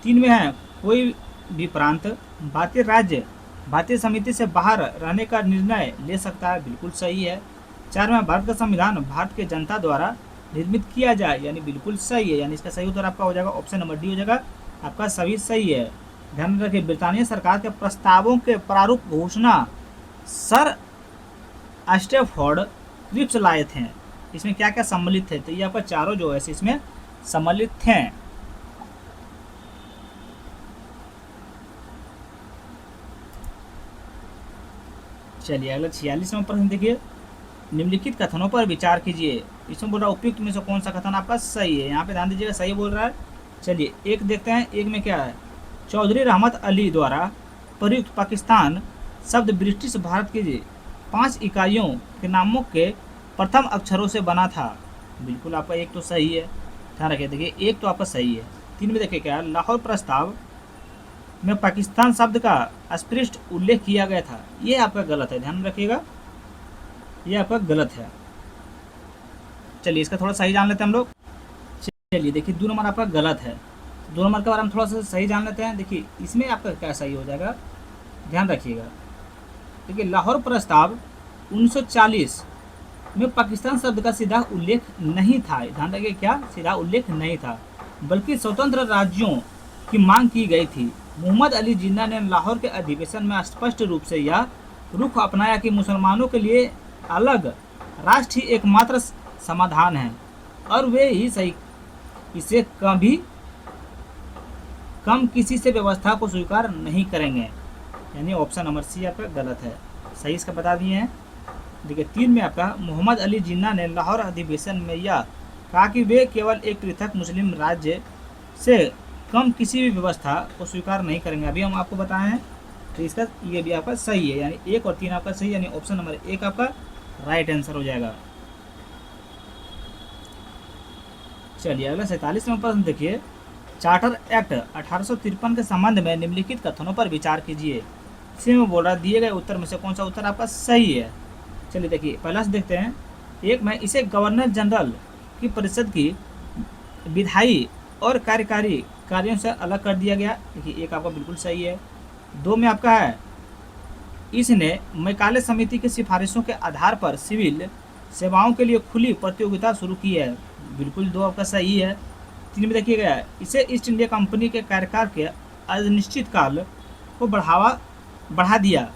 तीन में है, कोई भी प्रांत भारतीय राज्य भारतीय समिति से बाहर रहने का निर्णय ले सकता है। बिल्कुल सही है। चार में, भारत का संविधान भारत के जनता द्वारा निर्मित किया जाए। यानी बिल्कुल सही है। यानी इसका सही उत्तर आपका हो जाएगा, ऑप्शन नंबर डी हो जाएगा। आपका सभी सही है। ध्यान रखिए, ब्रिटानिया सरकार के प्रस्तावों के प्रारूप घोषणा सर स्टैफोर्ड क्रिप्स लाए थे। इसमें क्या क्या सम्मिलित थे? तो ये आपका चारों जो है इसमें सम्मिलित थे। चलिए अगला 46वां प्रश्न देखिए, निम्नलिखित कथनों पर विचार कीजिए। इसमें बोल रहा है उपयुक्त में से कौन सा कथन आपका सही है? यहाँ पे ध्यान दीजिएगा, सही बोल रहा है। चलिए एक देखते हैं, एक में क्या है, चौधरी रहमत अली द्वारा प्रयुक्त पाकिस्तान शब्द ब्रिटिश भारत की 5 इकाइयों के नामों के प्रथम अक्षरों से बना था। बिल्कुल आपका एक तो सही है। ध्यान रखिए, देखिए एक तो आपका सही है। तीन में देखिए क्या है, लाहौर प्रस्ताव में पाकिस्तान शब्द का अस्पष्ट उल्लेख किया गया था। ये आपका गलत है, ध्यान रखिएगा, ये आपका गलत है। चलिए इसका थोड़ा सही जान लेते हैं हम लोग। चलिए देखिए 2 नंबर आपका गलत है। 2 नंबर के बारे में थोड़ा सा सही जान लेते हैं। देखिए इसमें आपका क्या सही हो जाएगा, ध्यान रखिएगा। देखिए लाहौर प्रस्ताव 1940 में पाकिस्तान शब्द का सीधा उल्लेख नहीं था। ध्यान रखिए, क्या सीधा उल्लेख नहीं था, बल्कि स्वतंत्र राज्यों की मांग की गई थी। मोहम्मद अली जिन्ना ने लाहौर के अधिवेशन में स्पष्ट रूप से यह रुख अपनाया कि मुसलमानों के लिए अलग राष्ट्र ही एकमात्र समाधान है और वे ही सही इसे कभी कम किसी से व्यवस्था को स्वीकार नहीं करेंगे। यानी ऑप्शन नंबर सी आपका गलत है। सही इसका बता दिए हैं। देखिए 3 में आपका, मोहम्मद अली जिन्ना ने लाहौर अधिवेशन में यह कहा कि वे केवल एक पृथक मुस्लिम राज्य से कम किसी भी व्यवस्था को स्वीकार नहीं करेंगे। अभी हम आपको बताए हैं, तो इसका ये भी आपका सही है। यानी 1 और 3 आपका सही, यानी ऑप्शन नंबर 1 आपका राइट आंसर हो जाएगा। चलिए अगला 47वां प्रश्न देखिए, चार्टर एक्ट 1853 के संबंध में निम्नलिखित कथनों पर विचार कीजिए। इसमें बोल रहा दिए गए उत्तर में से कौन सा उत्तर आपका सही है? चलिए देखिए पहला से देखते हैं। एक में, इसे गवर्नर जनरल की परिषद की विधायी और कार्यकारी कार्यों से अलग कर दिया गया। देखिए एक आपका बिल्कुल सही है। 2 में आपका है, इसने मैकाले समिति की सिफारिशों के आधार पर सिविल सेवाओं के लिए खुली प्रतियोगिता शुरू की है। बिल्कुल 2 आपका सही है। 3 में देखिए गया, इसे ईस्ट इंडिया कंपनी के कार्यकाल के अनिश्चित काल को बढ़ा दिया,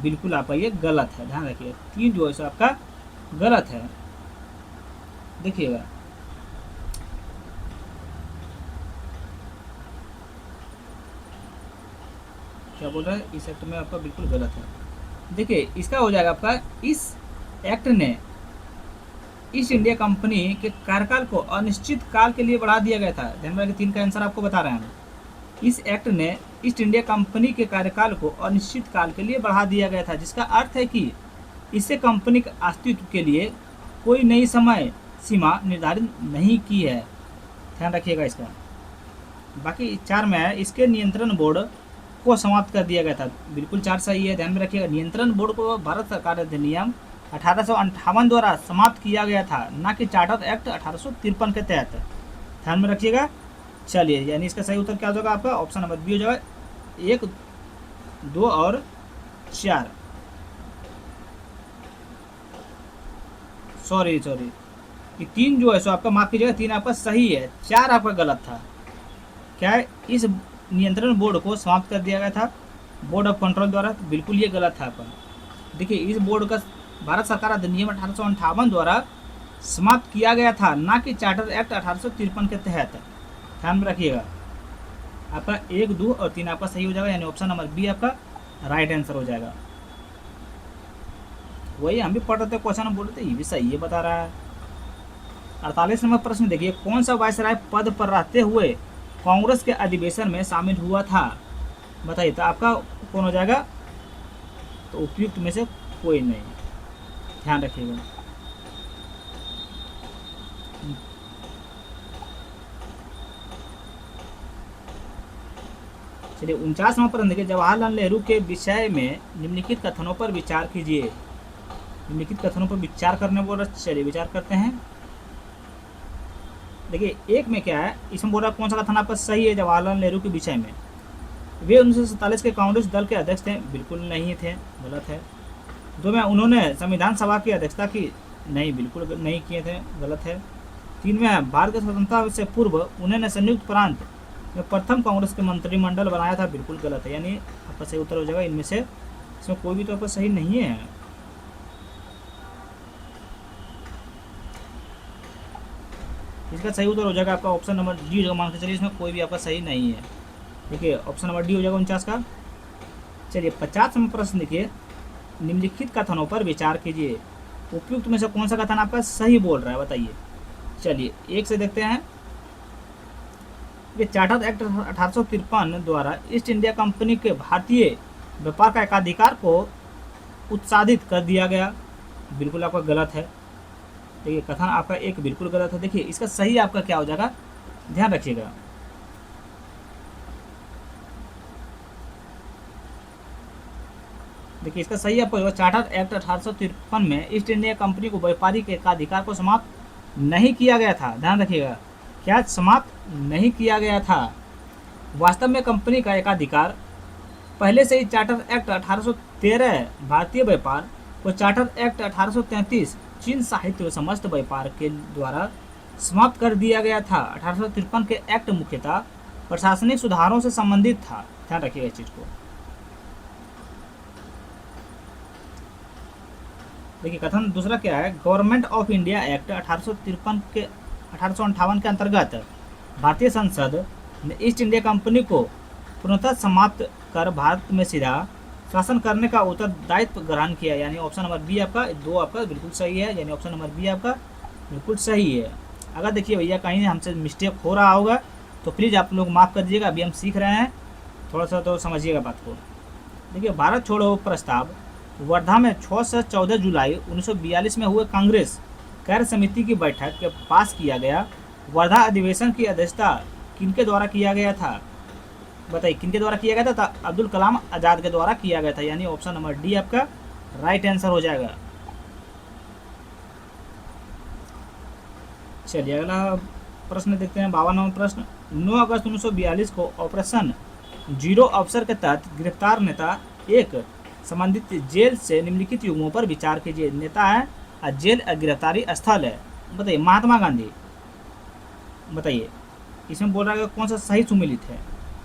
बिल्कुल आपका ये गलत है, ध्यान रखिए। 3 जो है सो आपका गलत है। देखिएगा, क्या बोल रहा है, इस एक्ट में आपका बिल्कुल गलत है। देखिए इसका हो जाएगा आपका, इस एक्ट ने ईस्ट इंडिया कंपनी के कार्यकाल को अनिश्चित काल के लिए बढ़ा दिया गया था। ध्यान में रखिए, 3 का आंसर आपको बता रहे हैं हम। इस एक्ट ने ईस्ट इंडिया कंपनी के कार्यकाल को अनिश्चित काल के लिए बढ़ा दिया गया था, जिसका अर्थ है कि इससे कंपनी के अस्तित्व के लिए कोई नई समय सीमा निर्धारित नहीं की है। ध्यान रखिएगा इसका। बाकी 4 में है, इसके नियंत्रण बोर्ड को समाप्त कर दिया गया था, बिल्कुल 4 सही है। ध्यान में रखिएगा, नियंत्रण बोर्ड को भारत सरकार अधिनियम 1858 द्वारा समाप्त किया गया था, ना कि चार्टर एक्ट 1853 के तहत। ध्यान में रखिएगा। चलिए, यानी इसका सही उत्तर क्या हो जाएगा आपका, ऑप्शन नंबर बी हो जाएगा, 1, 2 और 4। सॉरी ये 3 जो है सो आपका, माफ कीजिएगा, 3 आपका सही है, 4 आपका गलत था। क्या है, इस नियंत्रण बोर्ड को समाप्त कर दिया गया था बोर्ड ऑफ कंट्रोल द्वारा, तो बिल्कुल ये गलत था आपका। देखिए, इस बोर्ड का भारत सरकार अधिनियम 1858 द्वारा समाप्त किया गया था, ना कि चार्टर एक्ट 1853 के तहत। ध्यान में रखिएगा, आपका 1, 2 और 3 आपका सही हो जाएगा, यानी ऑप्शन नंबर बी आपका राइट आंसर हो जाएगा। वही हम भी पढ़ रहे थे, क्वेश्चन बोल रहे थे, ये भी सही है बता रहा है। 48 नंबर प्रश्न देखिए, कौन सा वायसराय पद पर रहते हुए कांग्रेस के अधिवेशन में शामिल हुआ था, बताइए। तो आपका कौन हो जाएगा, तो उपयुक्त में से कोई नहीं, ध्यान रखिएगा। चलिए 49 नंबर प्रश्न देखिए, जवाहरलाल नेहरू के विषय में निम्नलिखित कथनों पर विचार कीजिए। निम्नलिखित कथनों पर विचार करने बोल रहा, चलिए विचार करते हैं। देखिए, 1 में क्या है, इसमें बोल रहा कौन सा कथन आपका सही है जवाहरलाल नेहरू के विषय में। वे 1947 के कांग्रेस दल के अध्यक्ष थे, बिल्कुल नहीं थे, गलत है। 2 में उन्होंने संविधान सभा की अध्यक्षता की, नहीं, बिल्कुल नहीं किए थे, गलत है। 3 में भारत की स्वतंत्रता से पूर्व उन्होंने संयुक्त प्रांत में प्रथम कांग्रेस के मंत्रिमंडल बनाया था, बिल्कुल गलत है, यानी आपका सही उत्तर हो जाएगा इनमें से, इसमें कोई भी तो आपका सही नहीं है। इसका सही उत्तर हो जाएगा आपका ऑप्शन नंबर डी हो जाएगा, मान के चलिए इसमें कोई भी आपका सही नहीं है। देखिए, ऑप्शन नंबर डी हो जाएगा 49 का। चलिए 50 नंबर प्रश्न देखिए, निम्नलिखित कथनों पर विचार कीजिए, उपयुक्त में से कौन सा कथन आपका सही बोल रहा है, बताइए। चलिए 1 से देखते हैं। ये चार्टर एक्ट 1853 द्वारा ईस्ट इंडिया कंपनी के भारतीय व्यापार का एकाधिकार को उत्साहित कर दिया गया, बिल्कुल आपका गलत है। देखिए, कथन आपका 1 बिल्कुल गलत है। देखिए, इसका सही आपका क्या हो जाएगा, ध्यान रखिएगा। देखिए, इसका सही आपको चार्टर एक्ट 1853 में ईस्ट इंडिया कंपनी को व्यापारिक एकाधिकार को समाप्त नहीं किया गया था। ध्यान रखिएगा, क्या समाप्त नहीं किया गया था। वास्तव में कंपनी का एकाधिकार पहले से ही चार्टर एक्ट 1813 भारतीय व्यापार को चार्टर एक्ट 1833 चीन साहित्य व समस्त व्यापार के द्वारा समाप्त कर दिया गया था। 1853 के एक्ट मुख्यतः प्रशासनिक सुधारों से संबंधित था, ध्यान रखिएगा इस चीज को। देखिए, कथन दूसरा क्या है, गवर्नमेंट ऑफ इंडिया एक्ट 1853 के 1858 के अंतर्गत भारतीय संसद ने ईस्ट इंडिया कंपनी को पूर्णतः समाप्त कर भारत में सीधा शासन करने का उत्तरदायित्व ग्रहण किया, यानी ऑप्शन नंबर बी आपका 2 आपका बिल्कुल सही है, यानी ऑप्शन नंबर बी आपका बिल्कुल सही है। अगर देखिए भैया कहीं हमसे मिस्टेक हो रहा होगा तो प्लीज़ आप लोग माफ़ कर दीजिएगा, अभी हम सीख रहे हैं, थोड़ा सा तो समझिएगा बात को। देखिए, भारत छोड़ो प्रस्ताव वर्धा में 6 से 14 जुलाई 1942 में हुए कांग्रेस कार्य समिति की बैठक के पास किया गया। वर्धा अधिवेशन की अध्यक्षता किनके द्वारा किया गया था, बताइए किनके द्वारा किया गया था। अब्दुल कलाम आज़ाद के द्वारा किया गया था, यानी ऑप्शन नंबर डी आपका राइट आंसर हो जाएगा। चलिए अगला प्रश्न देखते हैं, 52वां प्रश्न। 9 अगस्त 1942 को ऑपरेशन जीरो अवसर के तहत गिरफ्तार नेता एक संबंधित जेल से निम्नलिखित युग्मों पर विचार कीजिए। नेता है और जेल गिरफ्तारी स्थल है, बताइए। महात्मा गांधी, बताइए। इसमें बोल रहा है कौन सा सही सुमिलित है,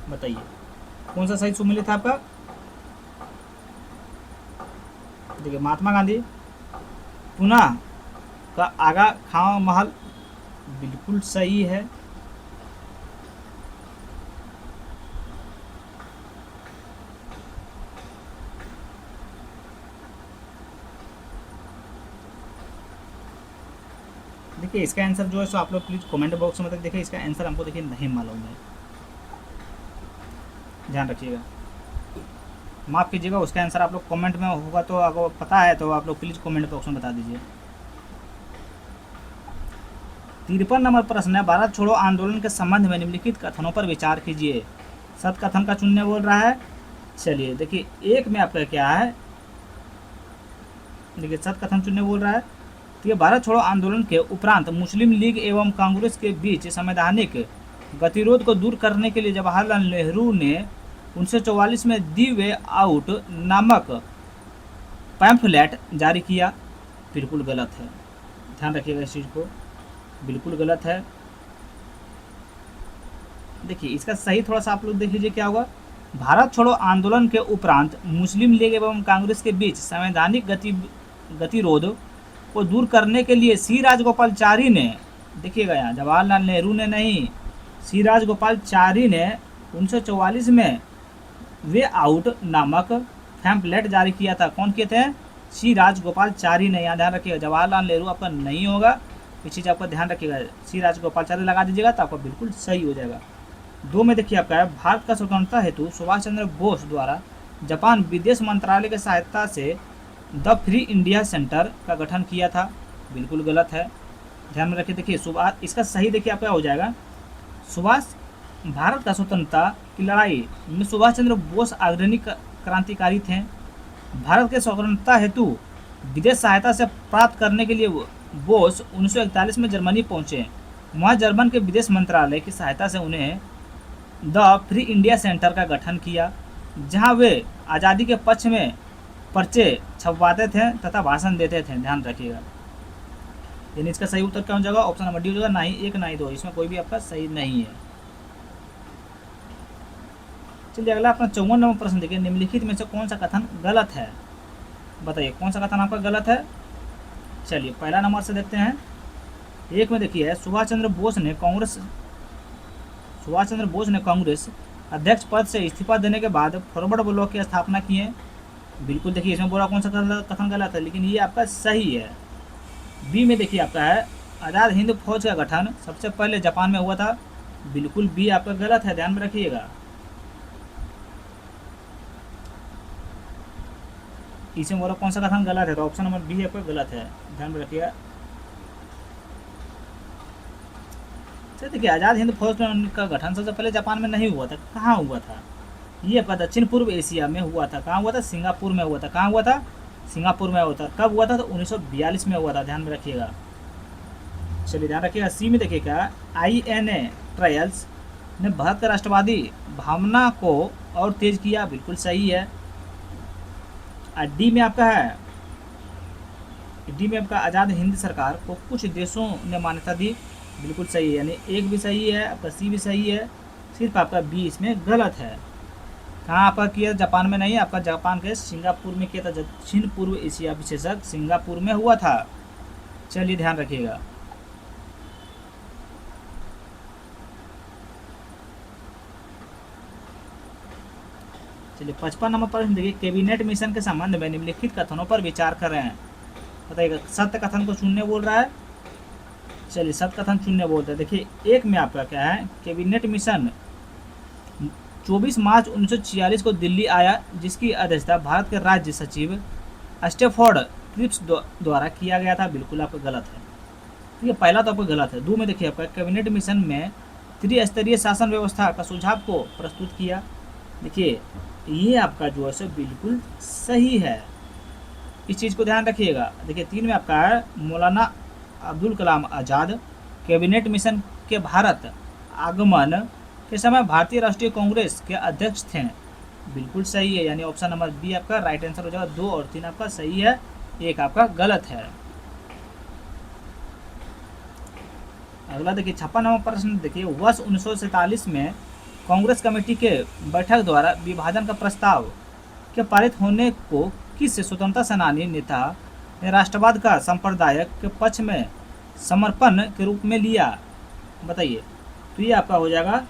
बताइए कौन सा सही सुमिलित है आपका। देखिए महात्मा गांधी, पुनः का आगा खां महल, बिल्कुल सही है। देखिए इसका आंसर जो है सो आप लोग प्लीज़ कमेंट बॉक्स में तक देखिए, इसका आंसर हमको देखिए नहीं मालूम है, ध्यान रखिएगा, माफ़ कीजिएगा। उसका आंसर आप लोग कमेंट में होगा, तो अगर पता है तो आप लोग प्लीज़ कमेंट बॉक्स में बता दीजिए। 53 नंबर प्रश्न है, भारत छोड़ो आंदोलन के संबंध में निम्नलिखित कथनों पर विचार कीजिए। सत कथन का चुनने बोल रहा है। चलिए देखिए एक में आपका क्या है, देखिए सत कथन चुनने बोल रहा है। तो ये भारत छोड़ो आंदोलन के उपरांत मुस्लिम लीग एवं कांग्रेस के बीच संवैधानिक गतिरोध को दूर करने के लिए जवाहरलाल नेहरू ने 1944 में दी वे आउट नामक पैम्फलेट जारी किया। बिल्कुल गलत है, ध्यान रखिएगा इस चीज़ को, बिल्कुल गलत है। देखिए इसका सही थोड़ा सा आप लोग देख लीजिए क्या होगा। भारत छोड़ो आंदोलन के उपरांत मुस्लिम लीग एवं कांग्रेस के बीच संवैधानिक गतिरोध को दूर करने के लिए सी राजगोपालाचारी ने, देखिएगा यहाँ जवाहरलाल नेहरू ने नहीं, सी राजगोपालाचारी ने 1944 में वे आउट नामक पैम्फलेट जारी किया था। कौन किए थे? सी राजगोपालाचारी ने, यहाँ ध्यान रखिएगा, जवाहरलाल नेहरू आपका नहीं होगा, इस चीज़ आपका ध्यान रखिएगा, सी राजगोपालाचारी लगा दीजिएगा तो आपका बिल्कुल सही हो जाएगा। 2 में देखिए आपका है, भारत का स्वतंत्रता हेतु सुभाष चंद्र बोस द्वारा जापान विदेश मंत्रालय की सहायता से द फ्री इंडिया सेंटर का गठन किया था। बिल्कुल गलत है, ध्यान में रखिए। देखिए सुभाष, इसका सही देखिए आपका हो जाएगा, सुभाष, भारत का स्वतंत्रता की लड़ाई में सुभाष चंद्र बोस अग्रणी क्रांतिकारी थे। भारत के स्वतंत्रता हेतु विदेश सहायता से प्राप्त करने के लिए बोस 1941 में जर्मनी पहुंचे। वहाँ जर्मन के विदेश मंत्रालय की सहायता से उन्हें द फ्री इंडिया सेंटर का गठन किया, जहाँ वे आज़ादी के पक्ष में पर्चे छपवाते थे तथा भाषण देते थे। ध्यान रखिएगा, यानी इसका सही उत्तर क्या हो जाएगा? ऑप्शन नंबर डी हो जाएगा, ना ही 1 ना ही 2, इसमें कोई भी आपका सही नहीं है। चलिए अगला अपना 54 नंबर प्रश्न देखिए, निम्नलिखित में से कौन सा कथन गलत है? बताइए कौन सा कथन आपका गलत है। चलिए पहला नंबर से देखते हैं। 1 में देखिए, सुभाष चंद्र बोस ने कांग्रेस अध्यक्ष पद से इस्तीफा देने के बाद फॉरवर्ड ब्लॉक की स्थापना किए। बिल्कुल देखिए इसमें बोला कौन सा कथन गलत है, लेकिन ये आपका सही है। बी में देखिए आपका है, आज़ाद हिंद फौज का गठन सबसे पहले जापान में हुआ था। बिल्कुल बी आपका गलत है, ध्यान में रखिएगा। इसमें बोला कौन सा कथन गलत है, तो ऑप्शन नंबर बी आपका गलत है, ध्यान में रखिएगा। देखिए आज़ाद हिंद फौज का गठन सबसे पहले जापान में नहीं हुआ था, कहाँ हुआ था? ये आपका दक्षिण पूर्व एशिया में हुआ था। कहाँ हुआ था? सिंगापुर में हुआ था। कहाँ हुआ था? सिंगापुर में हुआ था। कब हुआ था? तो 1942 में हुआ था, ध्यान में रखिएगा। चलिए ध्यान रखिएगा। सी में देखिएगा, INA ट्रायल्स ने भारत का राष्ट्रवादी भावना को और तेज किया। बिल्कुल सही है। डी में आपका है, डी में आपका आज़ाद हिंद सरकार को कुछ देशों ने मान्यता दी। बिल्कुल सही है, यानी 1 भी सही है, आपका सी भी सही है, सिर्फ आपका बी इसमें गलत है। कहाँ आपका किया? जापान में नहीं, आपका जापान के सिंगापुर में किया था। दक्षिण पूर्व एशिया विशेषज्ञ सिंगापुर में हुआ था। चलिए ध्यान रखिएगा। चलिए 55 नंबर प्रश्न देखिए, कैबिनेट मिशन के संबंध में निम्नलिखित कथनों पर विचार कर रहे हैं। बताइएगा, सत्य कथन को चुनने बोल रहा है। चलिए सत्य कथन चुनने बोलते हैं। देखिए 1 में आपका क्या है, कैबिनेट मिशन 24 मार्च 1946 को दिल्ली आया, जिसकी अध्यक्षता भारत के राज्य सचिव स्टेफोर्ड क्रिप्स द्वारा किया गया था। बिल्कुल आपका गलत है, ठीक है, पहला तो आपका गलत है। 2 में देखिए आपका, कैबिनेट मिशन में त्रिस्तरीय शासन व्यवस्था का सुझाव को प्रस्तुत किया। देखिए ये आपका जो है सो बिल्कुल सही है, इस चीज़ को ध्यान रखिएगा। देखिए 3 में आपका है, मौलाना अब्दुल कलाम आज़ाद कैबिनेट मिशन के भारत आगमन के समय भारतीय राष्ट्रीय कांग्रेस के अध्यक्ष थे। बिल्कुल सही है, यानी ऑप्शन नंबर बी आपका राइट आंसर हो जाएगा। 2 और 3 आपका सही है, 1 आपका गलत है। अगला देखिए 56 नंबर प्रश्न देखिए, वर्ष 1947 में कांग्रेस कमेटी के बैठक द्वारा विभाजन का प्रस्ताव के पारित होने को किस स्वतंत्रता सेनानी नेता ने राष्ट्रवाद का संप्रदाय के पक्ष में समर्पण के रूप में लिया? बताइए। तो ये आपका हो जाएगा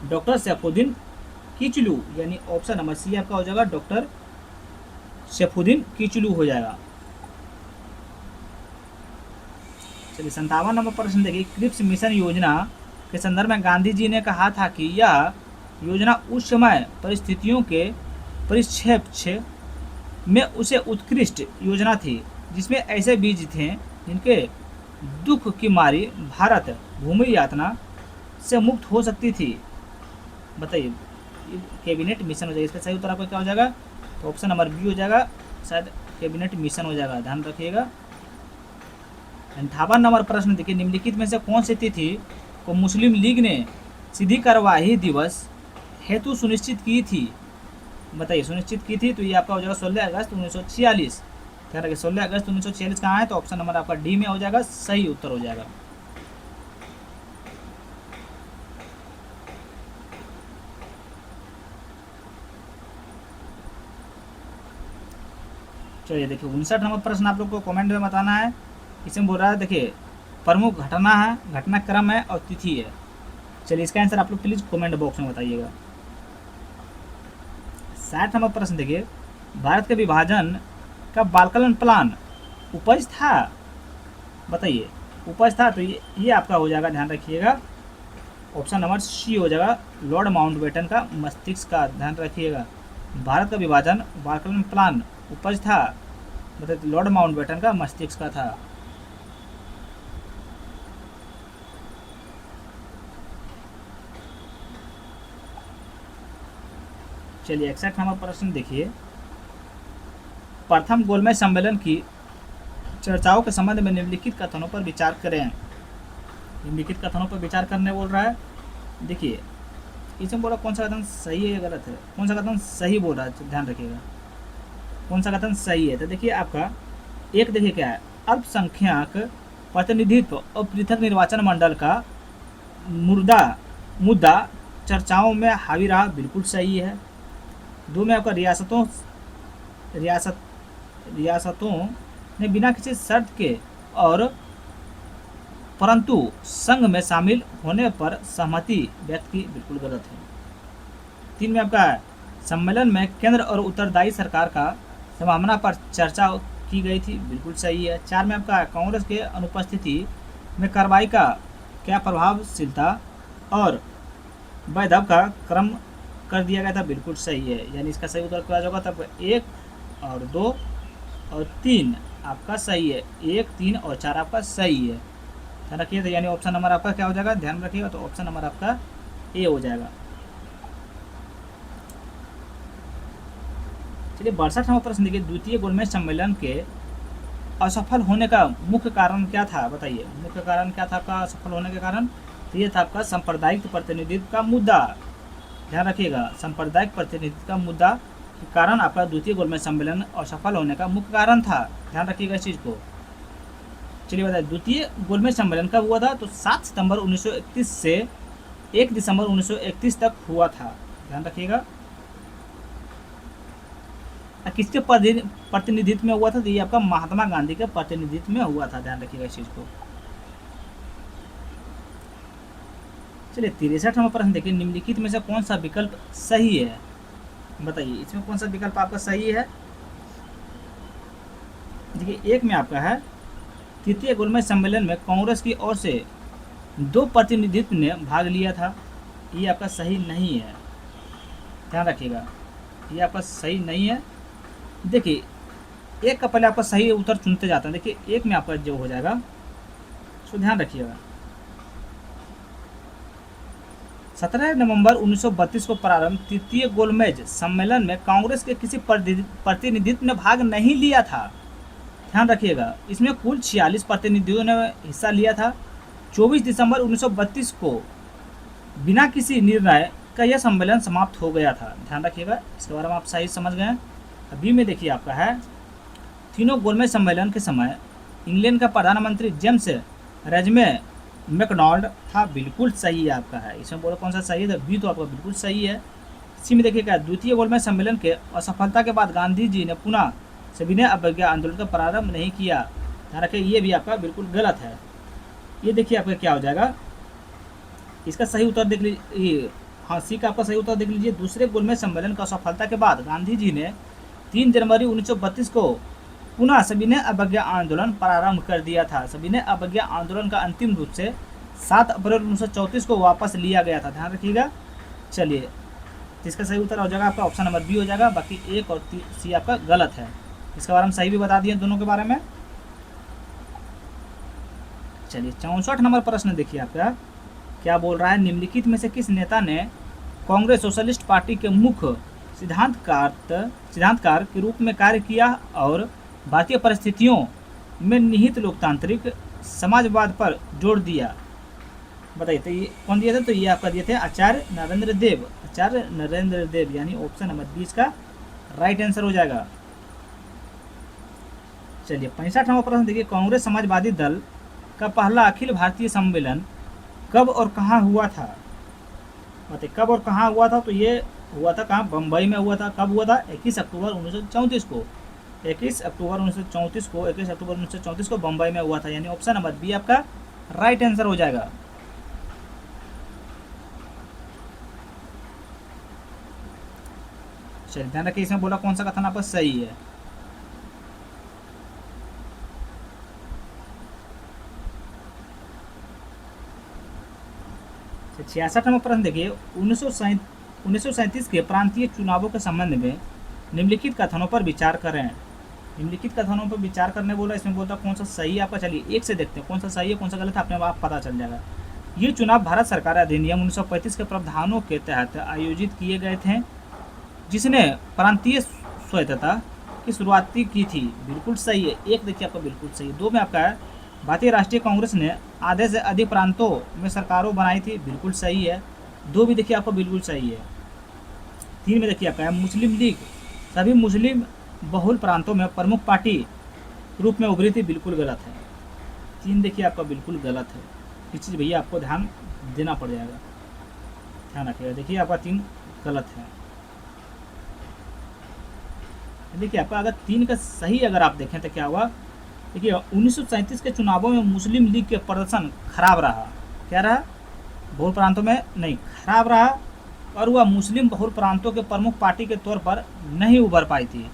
डॉक्टर सैफुद्दीन किचलू, यानी ऑप्शन नंबर सी आपका हो जाएगा डॉक्टर सैफुद्दीन किचलू हो जाएगा। चलिए 57 नंबर प्रश्न देखिए। क्रिप्स मिशन योजना के संदर्भ में गांधी जी ने कहा था कि यह योजना उस समय परिस्थितियों के परिप्रेक्ष्य में उसे उत्कृष्ट योजना थी जिसमें ऐसे बीज थे जिनके दुख की मारी भारत भूमि यातना से मुक्त हो सकती थी। बताइए। कैबिनेट मिशन हो जाएगा, इसका सही उत्तर आपका क्या हो जाएगा? तो ऑप्शन नंबर बी हो जाएगा, शायद कैबिनेट मिशन हो जाएगा, ध्यान रखिएगा। 58 नंबर प्रश्न देखिए। निम्नलिखित में से कौन सी तिथि को मुस्लिम लीग ने सीधी कार्यवाही दिवस हेतु सुनिश्चित की थी? बताइए, सुनिश्चित की थी। तो ये आपका हो जाएगा 16 अगस्त 1946। ध्यान रखिए 16 अगस्त 1946 कहाँ है? तो ऑप्शन नंबर आपका डी में हो जाएगा, सही उत्तर हो जाएगा। चलिए देखिए 59 नंबर प्रश्न आप लोग को कमेंट में बताना है। इसमें बोल रहा है, देखिए प्रमुख घटना है, घटनाक्रम है और तिथि है। चलिए इसका आंसर आप लोग प्लीज कमेंट बॉक्स में बताइएगा। 60 नंबर प्रश्न देखिए। भारत के विभाजन का बालकलन प्लान उपज था? बताइए, उपज था। तो ये आपका हो जाएगा, ध्यान रखिएगा, ऑप्शन नंबर सी हो जाएगा, लॉर्ड माउंटबेटन का मस्तिष्क का। ध्यान रखिएगा, भारत का विभाजन बालकलन प्लान उपज था, मतलब लॉर्ड माउंटबेटन का मस्तिष्क का था। चलिए 61 नंबर प्रश्न देखिए। प्रथम गोलमेज सम्मेलन की चर्चाओं के संबंध में निम्नलिखित कथनों पर विचार करें। निम्नलिखित कथनों पर विचार करने बोल रहा है। देखिए इसमें बोला कौन सा कथन सही है या गलत है, कौन सा कथन सही बोल रहा है, ध्यान रखिएगा कौन सा कथन सही है। तो देखिए आपका एक देखिए क्या है, अल्पसंख्यक प्रतिनिधित्व और पृथक निर्वाचन मंडल का मुद्दा चर्चाओं में हावी रहा, बिल्कुल सही है। दो में आपका रियासतों ने बिना किसी शर्त के और परंतु संघ में शामिल होने पर सहमति व्यक्त की, बिल्कुल गलत है। 3 में आपका सम्मेलन में केंद्र और उत्तरदायी सरकार का संभावना पर चर्चा की गई थी, बिल्कुल सही है। 4 में आपका कांग्रेस के अनुपस्थिति में कार्रवाई का क्या प्रभावशीलता और वैधव का क्रम कर दिया गया था, बिल्कुल सही है। यानी इसका सही उत्तर क्या होगा? तब 1 और 2 और 3 आपका सही है, 1, 3 और 4 आपका सही है। ध्यान रखिए, तो यानी ऑप्शन नंबर आपका क्या हो जाएगा? ध्यान रखिएगा, तो ऑप्शन नंबर आपका ए हो जाएगा। चलिए 62 नंबर प्रश्न देखिए। द्वितीय गोलमेज सम्मेलन के असफल होने का मुख्य कारण क्या था? बताइए, मुख्य कारण क्या था आपका असफल होने के कारण? तो ये था आपका सांप्रदायिक प्रतिनिधित्व का मुद्दा। ध्यान रखिएगा, सांप्रदायिक प्रतिनिधित्व का मुद्दा के कारण आपका द्वितीय गोलमेज सम्मेलन असफल होने का मुख्य कारण था। ध्यान रखिएगा इस चीज़ को। चलिए बताइए, द्वितीय गोलमेज सम्मेलन कब हुआ था? तो 7 सितंबर 1931 से 1 दिसंबर 1931 तक हुआ था। ध्यान रखिएगा। किसके प्रतिनिधित्व में हुआ था? तो ये आपका महात्मा गांधी के प्रतिनिधित्व में हुआ था। ध्यान रखिएगा इस चीज़ को। चलिए 63 नंबर प्रश्न देखिए। निम्नलिखित में से कौन सा विकल्प सही है? बताइए, इसमें कौन सा विकल्प आपका सही है? देखिए 1 में आपका है, तृतीय गोलमेज सम्मेलन में कांग्रेस की ओर से 2 प्रतिनिधित्व ने भाग लिया था, ये आपका सही नहीं है। ध्यान रखिएगा, ये आपका सही नहीं है। देखिए 1 का पहले आपका सही उत्तर चुनते जाते हैं। देखिए 1 में आपका जो हो जाएगा, तो ध्यान रखिएगा। 17 नवंबर 1932 को प्रारंभ तृतीय गोलमेज सम्मेलन में कांग्रेस के किसी प्रतिनिधित्व ने भाग नहीं लिया था। ध्यान रखिएगा, इसमें कुल 46 प्रतिनिधियों ने हिस्सा लिया था। 24 दिसंबर 1932 को बिना किसी निर्णय का यह सम्मेलन समाप्त हो गया था। ध्यान रखिएगा, इसके बारे में आप सही समझ गए। अभी में देखिए आपका है, तीनों गोलमेज सम्मेलन के समय इंग्लैंड का प्रधानमंत्री जेम्स रेजमे मैकडॉनल्ड था, बिल्कुल सही है आपका है। इसमें बोलो कौन सा सही है? तो बी तो आपका बिल्कुल सही है। इसी में देखिएगा, द्वितीय गोलमेज सम्मेलन के असफलता के बाद गांधी जी ने पुनः सभी ने अवज्ञा आंदोलन का प्रारंभ नहीं किया। ध्यान रखिए, ये भी आपका बिल्कुल गलत है। ये देखिए आपका क्या हो जाएगा, इसका सही उत्तर देख लीजिए। हाँ, सी का आपका सही उत्तर देख लीजिए। दूसरे गोलमेज सम्मेलन का सफलता के बाद गांधी जी ने 3 जनवरी 1932 को पुनः सभी ने अवज्ञा आंदोलन प्रारंभ कर दिया था। सभी ने अवज्ञा आंदोलन का अंतिम रूप से 7 अप्रैल 1934 को वापस लिया गया था। ध्यान रखिएगा। चलिए, इसका सही उत्तर हो जाएगा आपका ऑप्शन नंबर बी हो जाएगा। बाकी एक और सी आपका गलत है। इसके बारे में सही भी बता दिए दोनों के बारे में। चलिए, 64 नंबर प्रश्न देखिए आपका क्या बोल रहा है। निम्नलिखित में से किस नेता ने कांग्रेस सोशलिस्ट पार्टी के मुख्य सिद्धांतकार के रूप में कार्य किया और भारतीय परिस्थितियों में निहित लोकतांत्रिक समाजवाद पर जोर दिया? बताइए, तो ये कौन दिया था? तो ये आपका दिए थे आचार्य नरेंद्र देव। आचार्य नरेंद्र देव, यानी ऑप्शन नंबर 20 का राइट आंसर हो जाएगा। चलिए, 65 नंबर प्रश्न देखिए। कांग्रेस समाजवादी दल का पहला अखिल भारतीय सम्मेलन कब और कहाँ हुआ था? बताइए, कब और कहाँ हुआ था? तो ये हुआ था कहाँ? बम्बई में हुआ था। कब हुआ था? 21 अक्टूबर 1934 को। 21 अक्टूबर 1934 को 21 अक्टूबर 1934 को बम्बई में हुआ था, यानी ऑप्शन नंबर बी आपका राइट आंसर हो जाएगा। चलिए, ध्यान रखिए, इसमें बोला कौन सा कथन आपका सही है। तो 66 नंबर प्रश्न देखिए। 1937 के प्रांतीय चुनावों के संबंध में निम्नलिखित कथनों पर विचार करें। निम्नलिखित कथनों पर विचार करने बोला, इसमें बोलता कौन सा सही है आपका। चलिए, एक से देखते हैं कौन सा सही है कौन सा गलत है, अपने आप पता चल जाएगा। ये चुनाव भारत सरकार अधिनियम 1935 के प्रावधानों के तहत आयोजित किए गए थे, जिसने प्रांतीय स्वायत्तता की शुरुआत की थी। बिल्कुल सही है। एक देखिए आपका बिल्कुल सही है। 2 में आपका है भारतीय राष्ट्रीय कांग्रेस ने आधे से अधिक प्रांतों में सरकारों बनाई थी। बिल्कुल सही है। 2 भी देखिए आपका बिल्कुल सही है। 3 में देखिए आपका है मुस्लिम लीग सभी मुस्लिम बहुल प्रांतों में प्रमुख पार्टी रूप में उभरी थी। बिल्कुल गलत है। 3 देखिए आपका बिल्कुल गलत है। इस चीज़ भैया आपको ध्यान देना पड़ जाएगा, ध्यान रखिएगा। देखिए आपका 3 गलत है। देखिए आपका अगर 3 का सही अगर आप देखें तो क्या हुआ, देखिए 1937 के चुनावों में मुस्लिम लीग के प्रदर्शन खराब रहा। क्या रहा? बहुल प्रांतों में नहीं, खराब रहा, और वह मुस्लिम बहुल प्रांतों के प्रमुख पार्टी के तौर पर नहीं उभर पाई थी।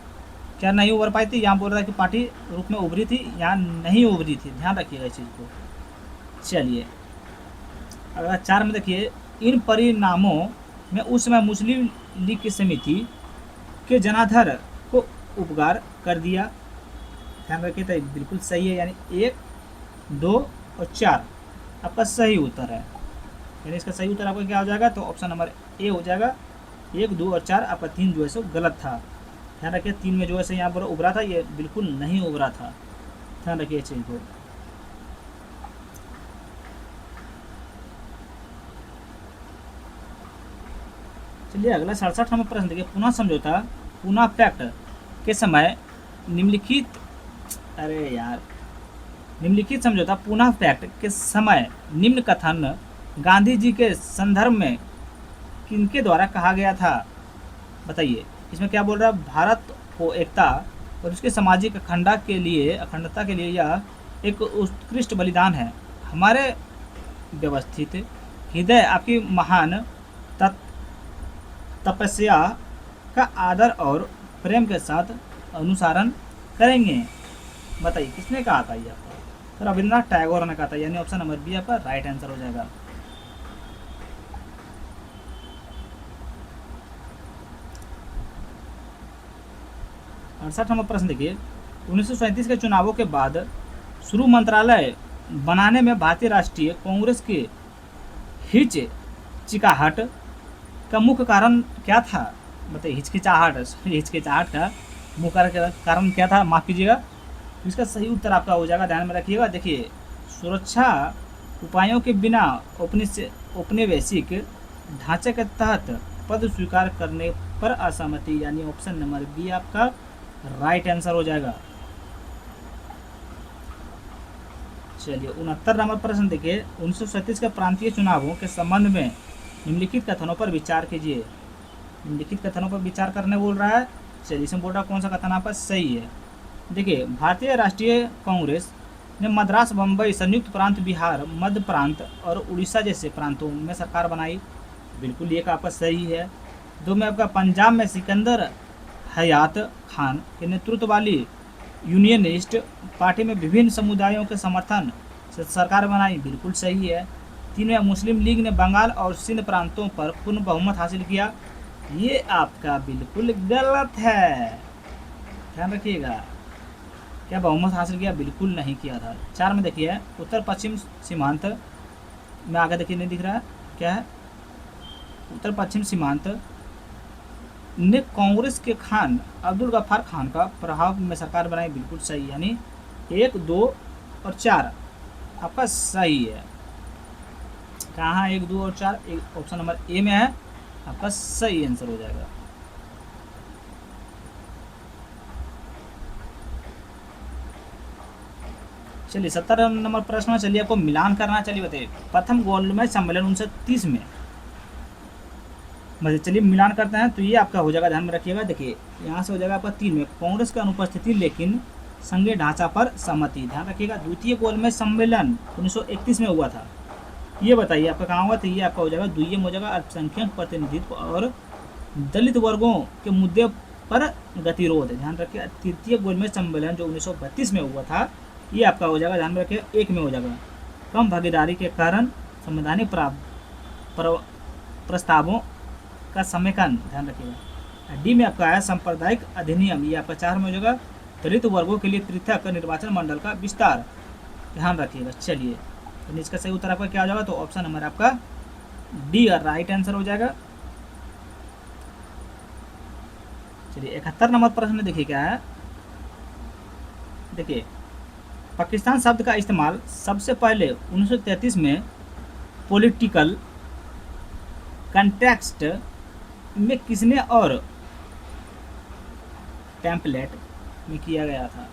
क्या नहीं उभर पाई थी? यहाँ बोल रहा है कि पार्टी रूप में उभरी थी, यहाँ नहीं उभरी थी। ध्यान रखिएगा इस चीज़ को। चलिए, अगर 4 में देखिए, इन परिणामों में उस समय मुस्लिम लीग की समिति के जनाधार को उपकार कर दिया। ध्यान रखिए, तो बिल्कुल सही है, यानी 1, 2 और 4 आपका सही उत्तर है। यानी इसका सही उत्तर आपका क्या हो जाएगा? तो ऑप्शन नंबर ए हो जाएगा। 1, 2 और 4 आपका 3 जो है सो गलत था। ध्यान रखिए, 3 में जो है सो यहाँ पर उभरा था, ये बिल्कुल नहीं उभरा था। ध्यान रखिए इस चीज़ को। चलिए, अगला 67 नंबर प्रश्न देखिए। पुनः समझौता, पुनः पैक्ट के समय निम्नलिखित निम्नलिखित समझौता पुनः पैक्ट के समय निम्न कथन गांधी जी के संदर्भ में किनके द्वारा कहा गया था? बताइए, इसमें क्या बोल रहा है? भारत को एकता और उसके सामाजिक अखंडता के लिए यह एक उत्कृष्ट बलिदान है। हमारे व्यवस्थित हृदय आपकी महान तपस्या का आदर और प्रेम के साथ अनुसरण करेंगे। बताइए, किसने कहा था ये आपका? तो रविंद्रनाथ टैगोर ने कहा था, यानी ऑप्शन नंबर बी आपका राइट आंसर हो जाएगा। अड़सठ नंबर प्रश्न देखिए। 1937 के चुनावों के बाद शुरू मंत्रालय बनाने में भारतीय राष्ट्रीय कांग्रेस के हिचकिचाहट का मुख्य कारण क्या था? बताइए, हिचकिचाहट का मुख्य कारण क्या था? माफ़ कीजिएगा। इसका सही उत्तर आपका हो जाएगा, ध्यान में रखिएगा। देखिए, सुरक्षा उपायों के बिना औपनिवेशिक ढांचे के तहत पद स्वीकार करने पर असहमति, यानी ऑप्शन नंबर बी आपका राइट आंसर हो जाएगा। चलिए, 69 नंबर प्रश्न देखिए। 1937 के प्रांतीय चुनावों के संबंध में निम्नलिखित कथनों पर विचार कीजिए। निम्नलिखित कथनों पर विचार करने बोल रहा है। चलिए, इसमें बोल रहा कौन सा कथन आपका सही है। देखिए भारतीय राष्ट्रीय कांग्रेस ने मद्रास, बम्बई, संयुक्त प्रांत बिहार, मध्य प्रांत और उड़ीसा जैसे प्रांतों में सरकार बनाई। बिल्कुल ये आपका सही है। दो में आपका पंजाब में सिकंदर हयात खान के नेतृत्व वाली यूनियनिस्ट पार्टी में विभिन्न समुदायों के समर्थन से सरकार बनाई। बिल्कुल सही है। तीन में मुस्लिम लीग ने बंगाल और सिंध प्रांतों पर पूर्ण बहुमत हासिल किया। ये आपका बिल्कुल गलत है, ध्यान रखिएगा। क्या बहुमत हासिल किया? बिल्कुल नहीं किया था। चार में देखिए उत्तर पश्चिम सीमांत में, आगे देखिए नहीं दिख रहा है क्या है, उत्तर पश्चिम सीमांत ने कांग्रेस के खान अब्दुल गफ्फार खान का प्रभाव में सरकार बनाई। बिल्कुल सही, यानी 1, 2 और 4 आपका सही है। कहाँ 1, 2 और 4? ऑप्शन नंबर ए में है, आपका सही आंसर हो जाएगा। चलिए 70 नंबर प्रश्न में, चलिए आपको मिलान करना। चलिए बताइए प्रथम गोलमेज सम्मेलन 1930 में, मतलब चलिए मिलान करते हैं। तो ये आपका हो जाएगा, ध्यान में रखिएगा। देखिए यहाँ से हो जाएगा आपका 3 में कांग्रेस की अनुपस्थिति लेकिन संघीय ढांचा पर सहमति, ध्यान रखिएगा। द्वितीय गोलमेज सम्मेलन 1931 में हुआ था, ये बताइए आपका कहाँ हुआ था? ये आपका हो जाएगा द्वितीय में हो जाएगा अल्पसंख्यक प्रतिनिधित्व और दलित वर्गों के मुद्दे पर गतिरोध, ध्यान रखिए। तृतीय गोलमेज सम्मेलन जो 1932 में हुआ था, ये आपका हो जाएगा, ध्यान में रखिए, 1 में हो जाएगा कम भागीदारी के कारण संवैधानिक प्रस्तावों का समेकन, ध्यान रखिएगा। डी में आपका है सांप्रदायिक अधिनियम, ये आपका 4 में हो जाएगा दलित वर्गों के लिए पृथक निर्वाचन मंडल का विस्तार, ध्यान रखिएगा। चलिए तो इसका सही उत्तर आपका क्या हो जाएगा? तो ऑप्शन नंबर आपका डी राइट आंसर हो जाएगा। चलिए 71 नंबर प्रश्न देखिए क्या है। देखिए पाकिस्तान शब्द का इस्तेमाल सबसे पहले 1933 में पॉलिटिकल कंटेक्स्ट में किसने और टेम्पलेट में किया गया था?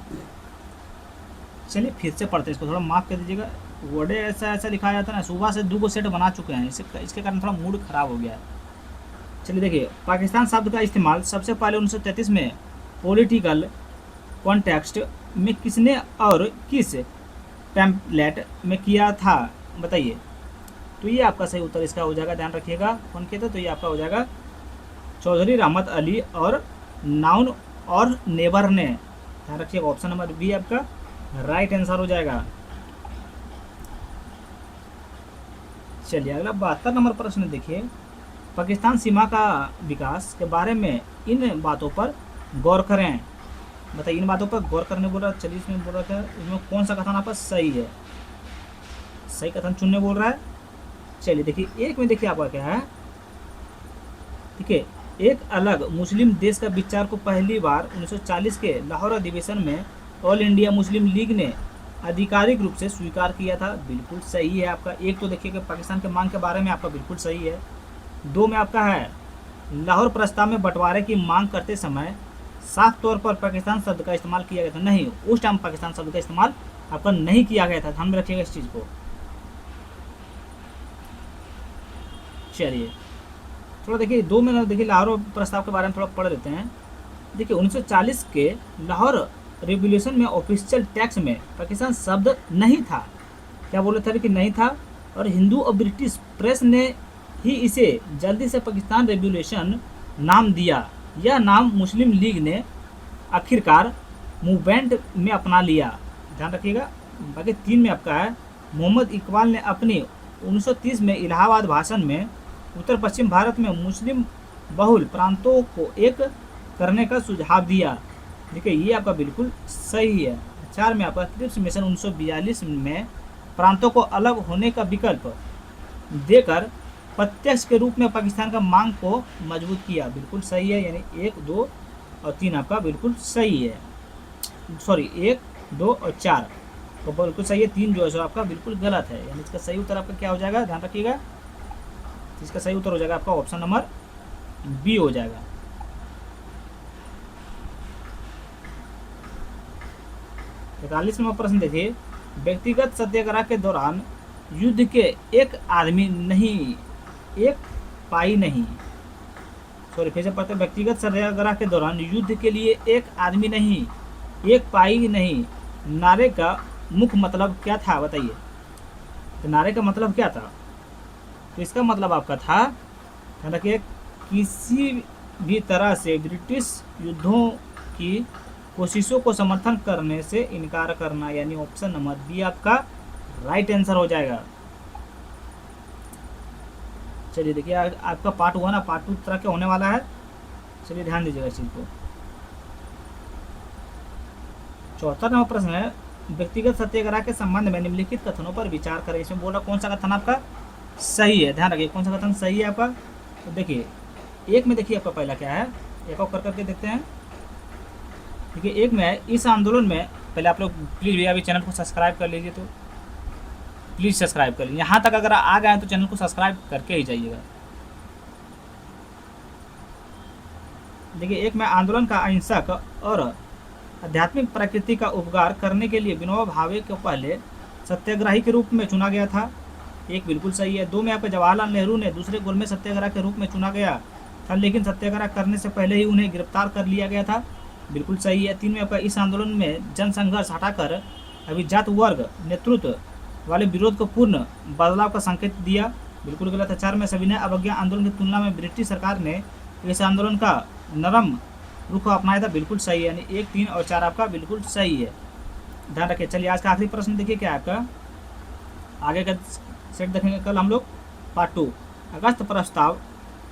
चलिए फिर से पढ़ते हैं, इसको थोड़ा माफ कर दीजिएगा। वर्ड ऐसा लिखा जाता है ना, सुबह से 2 सेट बना चुके हैं, इसके कारण थोड़ा मूड खराब हो गया है। चलिए देखिए पाकिस्तान शब्द का इस्तेमाल सबसे पहले 1933 में पॉलिटिकल कॉन्टेक्स्ट में किसने और किस टेम्पलेट में किया था, बताइए। तो ये आपका सही उत्तर इसका हो जाएगा, ध्यान रखिएगा। कौन कहते? तो ये आपका हो जाएगा चौधरी रहमत अली और नाउन और नेबर ने, ध्यान रखिएगा। ऑप्शन नंबर बी आपका राइट आंसर हो जाएगा। चलिए अगला 72 नंबर प्रश्न देखिए। पाकिस्तान सीमा का विकास के बारे में इन बातों पर गौर करें, बताइए। इन बातों पर गौर करने बोल रहा है। चलिए इसमें बोल रहा था, इसमें कौन सा कथन आपका सही है? सही कथन चुनने बोल रहा है। चलिए देखिए 1 में देखिए आपका क्या है। देखिए एक अलग मुस्लिम देश का विचार को पहली बार 1940 के लाहौर अधिवेशन में ऑल इंडिया मुस्लिम लीग ने आधिकारिक रूप से स्वीकार किया था। बिल्कुल सही है आपका। 1 तो देखिए कि पाकिस्तान के मांग के बारे में आपका बिल्कुल सही है। 2 में आपका है लाहौर प्रस्ताव में बंटवारे की मांग करते समय साफ तौर पर पाकिस्तान शब्द का इस्तेमाल किया गया था। नहीं, उस टाइम पाकिस्तान शब्द का इस्तेमाल आपका नहीं किया गया था, ध्यान में रखिएगा इस चीज़ को। चलिए थोड़ा देखिए 2 में देखिए लाहौर प्रस्ताव के बारे में थोड़ा पढ़ लेते हैं। देखिए 1940 के लाहौर रेवोल्यूशन में ऑफिशियल टैक्स में पाकिस्तान शब्द नहीं था। क्या बोले थे कि नहीं था, और हिंदू और ब्रिटिश प्रेस ने ही इसे जल्दी से पाकिस्तान रेवोल्यूशन नाम दिया। यह नाम मुस्लिम लीग ने आखिरकार मूवमेंट में अपना लिया, ध्यान रखिएगा। बाकी 3 में आपका है मोहम्मद इकबाल ने अपनी 1930 में इलाहाबाद भाषण में उत्तर पश्चिम भारत में मुस्लिम बहुल प्रांतों को एक करने का सुझाव दिया। देखिए ये आपका बिल्कुल सही है। 4 में आपका क्रिप्स मिशन 1942 में प्रांतों को अलग होने का विकल्प देकर प्रत्यक्ष के रूप में पाकिस्तान का मांग को मजबूत किया। बिल्कुल सही है, यानी 1, 2 और 3 आपका बिल्कुल सही है। सॉरी 1, 2 और 4 तो बिल्कुल सही है। 3 जो है सो आपका बिल्कुल गलत है, यानी इसका सही उत्तर आपका क्या हो जाएगा, ध्यान रखिएगा। इसका सही उत्तर हो जाएगा आपका ऑप्शन नंबर बी हो जाएगा। 43 नंबर प्रश्न देखिए। व्यक्तिगत सत्याग्रह के दौरान युद्ध के एक आदमी नहीं, एक पाई नहीं, सॉरी फिर से पढ़ते। व्यक्तिगत सत्याग्रह के दौरान युद्ध के लिए एक आदमी नहीं, एक पाई नहीं नारे का मुख्य मतलब क्या था बताइए। तो नारे का मतलब क्या था? तो इसका मतलब आपका था, ध्यान रखिए, किसी भी तरह से ब्रिटिश युद्धों की कोशिशों को समर्थन करने से इनकार करना, यानी ऑप्शन नंबर बी आपका राइट आंसर हो जाएगा। चलिए देखिए आपका पार्ट 1 पार्ट 2 तरह के होने वाला है। चलिए ध्यान दीजिएगा इस चीज़ को। 74 नंबर प्रश्न है, व्यक्तिगत सत्याग्रह के संबंध में निम्नलिखित कथनों पर विचार करें। इसमें बोला कौन सा कथन आपका सही है, ध्यान रखिए कौन सा कथन सही है आपका। तो देखिए एक में देखिए आपका पहला क्या है, एक और करके देखते हैं। देखिए एक में है, इस आंदोलन में, पहले आप लोग प्लीज़ भैया अभी चैनल को सब्सक्राइब कर लीजिए, तो प्लीज़ सब्सक्राइब कर लीजिए। यहाँ तक अगर आ गए हैं तो चैनल को सब्सक्राइब करके ही जाइएगा। देखिए एक में आंदोलन का अहिंसक और आध्यात्मिक प्रकृति का उपकार करने के लिए विनोबा भावे को पहले सत्याग्रही के रूप में चुना गया था, एक बिल्कुल सही है। 2 में आपका जवाहरलाल नेहरू ने दूसरे गोलमेज सत्याग्रह के रूप में चुना गया था, लेकिन सत्याग्रह करने से पहले ही उन्हें गिरफ्तार कर लिया गया था, बिल्कुल सही है। 3 में आपका इस आंदोलन में जनसंघर्ष हटाकर अभिजात वर्ग नेतृत्व वाले विरोध को पूर्ण बदलाव का संकेत दिया, बिल्कुल गलत है। 4 में सविनय अवज्ञा आंदोलन की तुलना में ब्रिटिश सरकार ने इस आंदोलन का नरम रुख अपनाया था, बिल्कुल सही है। यानी 1, 3 और 4 आपका बिल्कुल सही है, ध्यान रखिए। चलिए आज का आखिरी प्रश्न देखिए क्या है आपका, आगे का सेट देखेंगे कल हम लोग पार्ट 2। अगस्त प्रस्ताव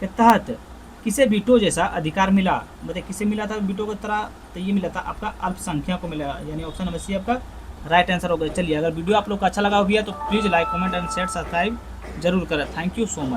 के तहत किसे वीटो जैसा अधिकार मिला, बताइए किसे मिला था वीटो की तरह? तो ये मिला था आपका अल्पसंख्यक को मिला, यानी ऑप्शन नंबर सी आपका राइट आंसर होगा। चलिए अगर वीडियो आप लोग को अच्छा लगा हो भैया तो please like comment and share subscribe जरूर करें। Thank you so much.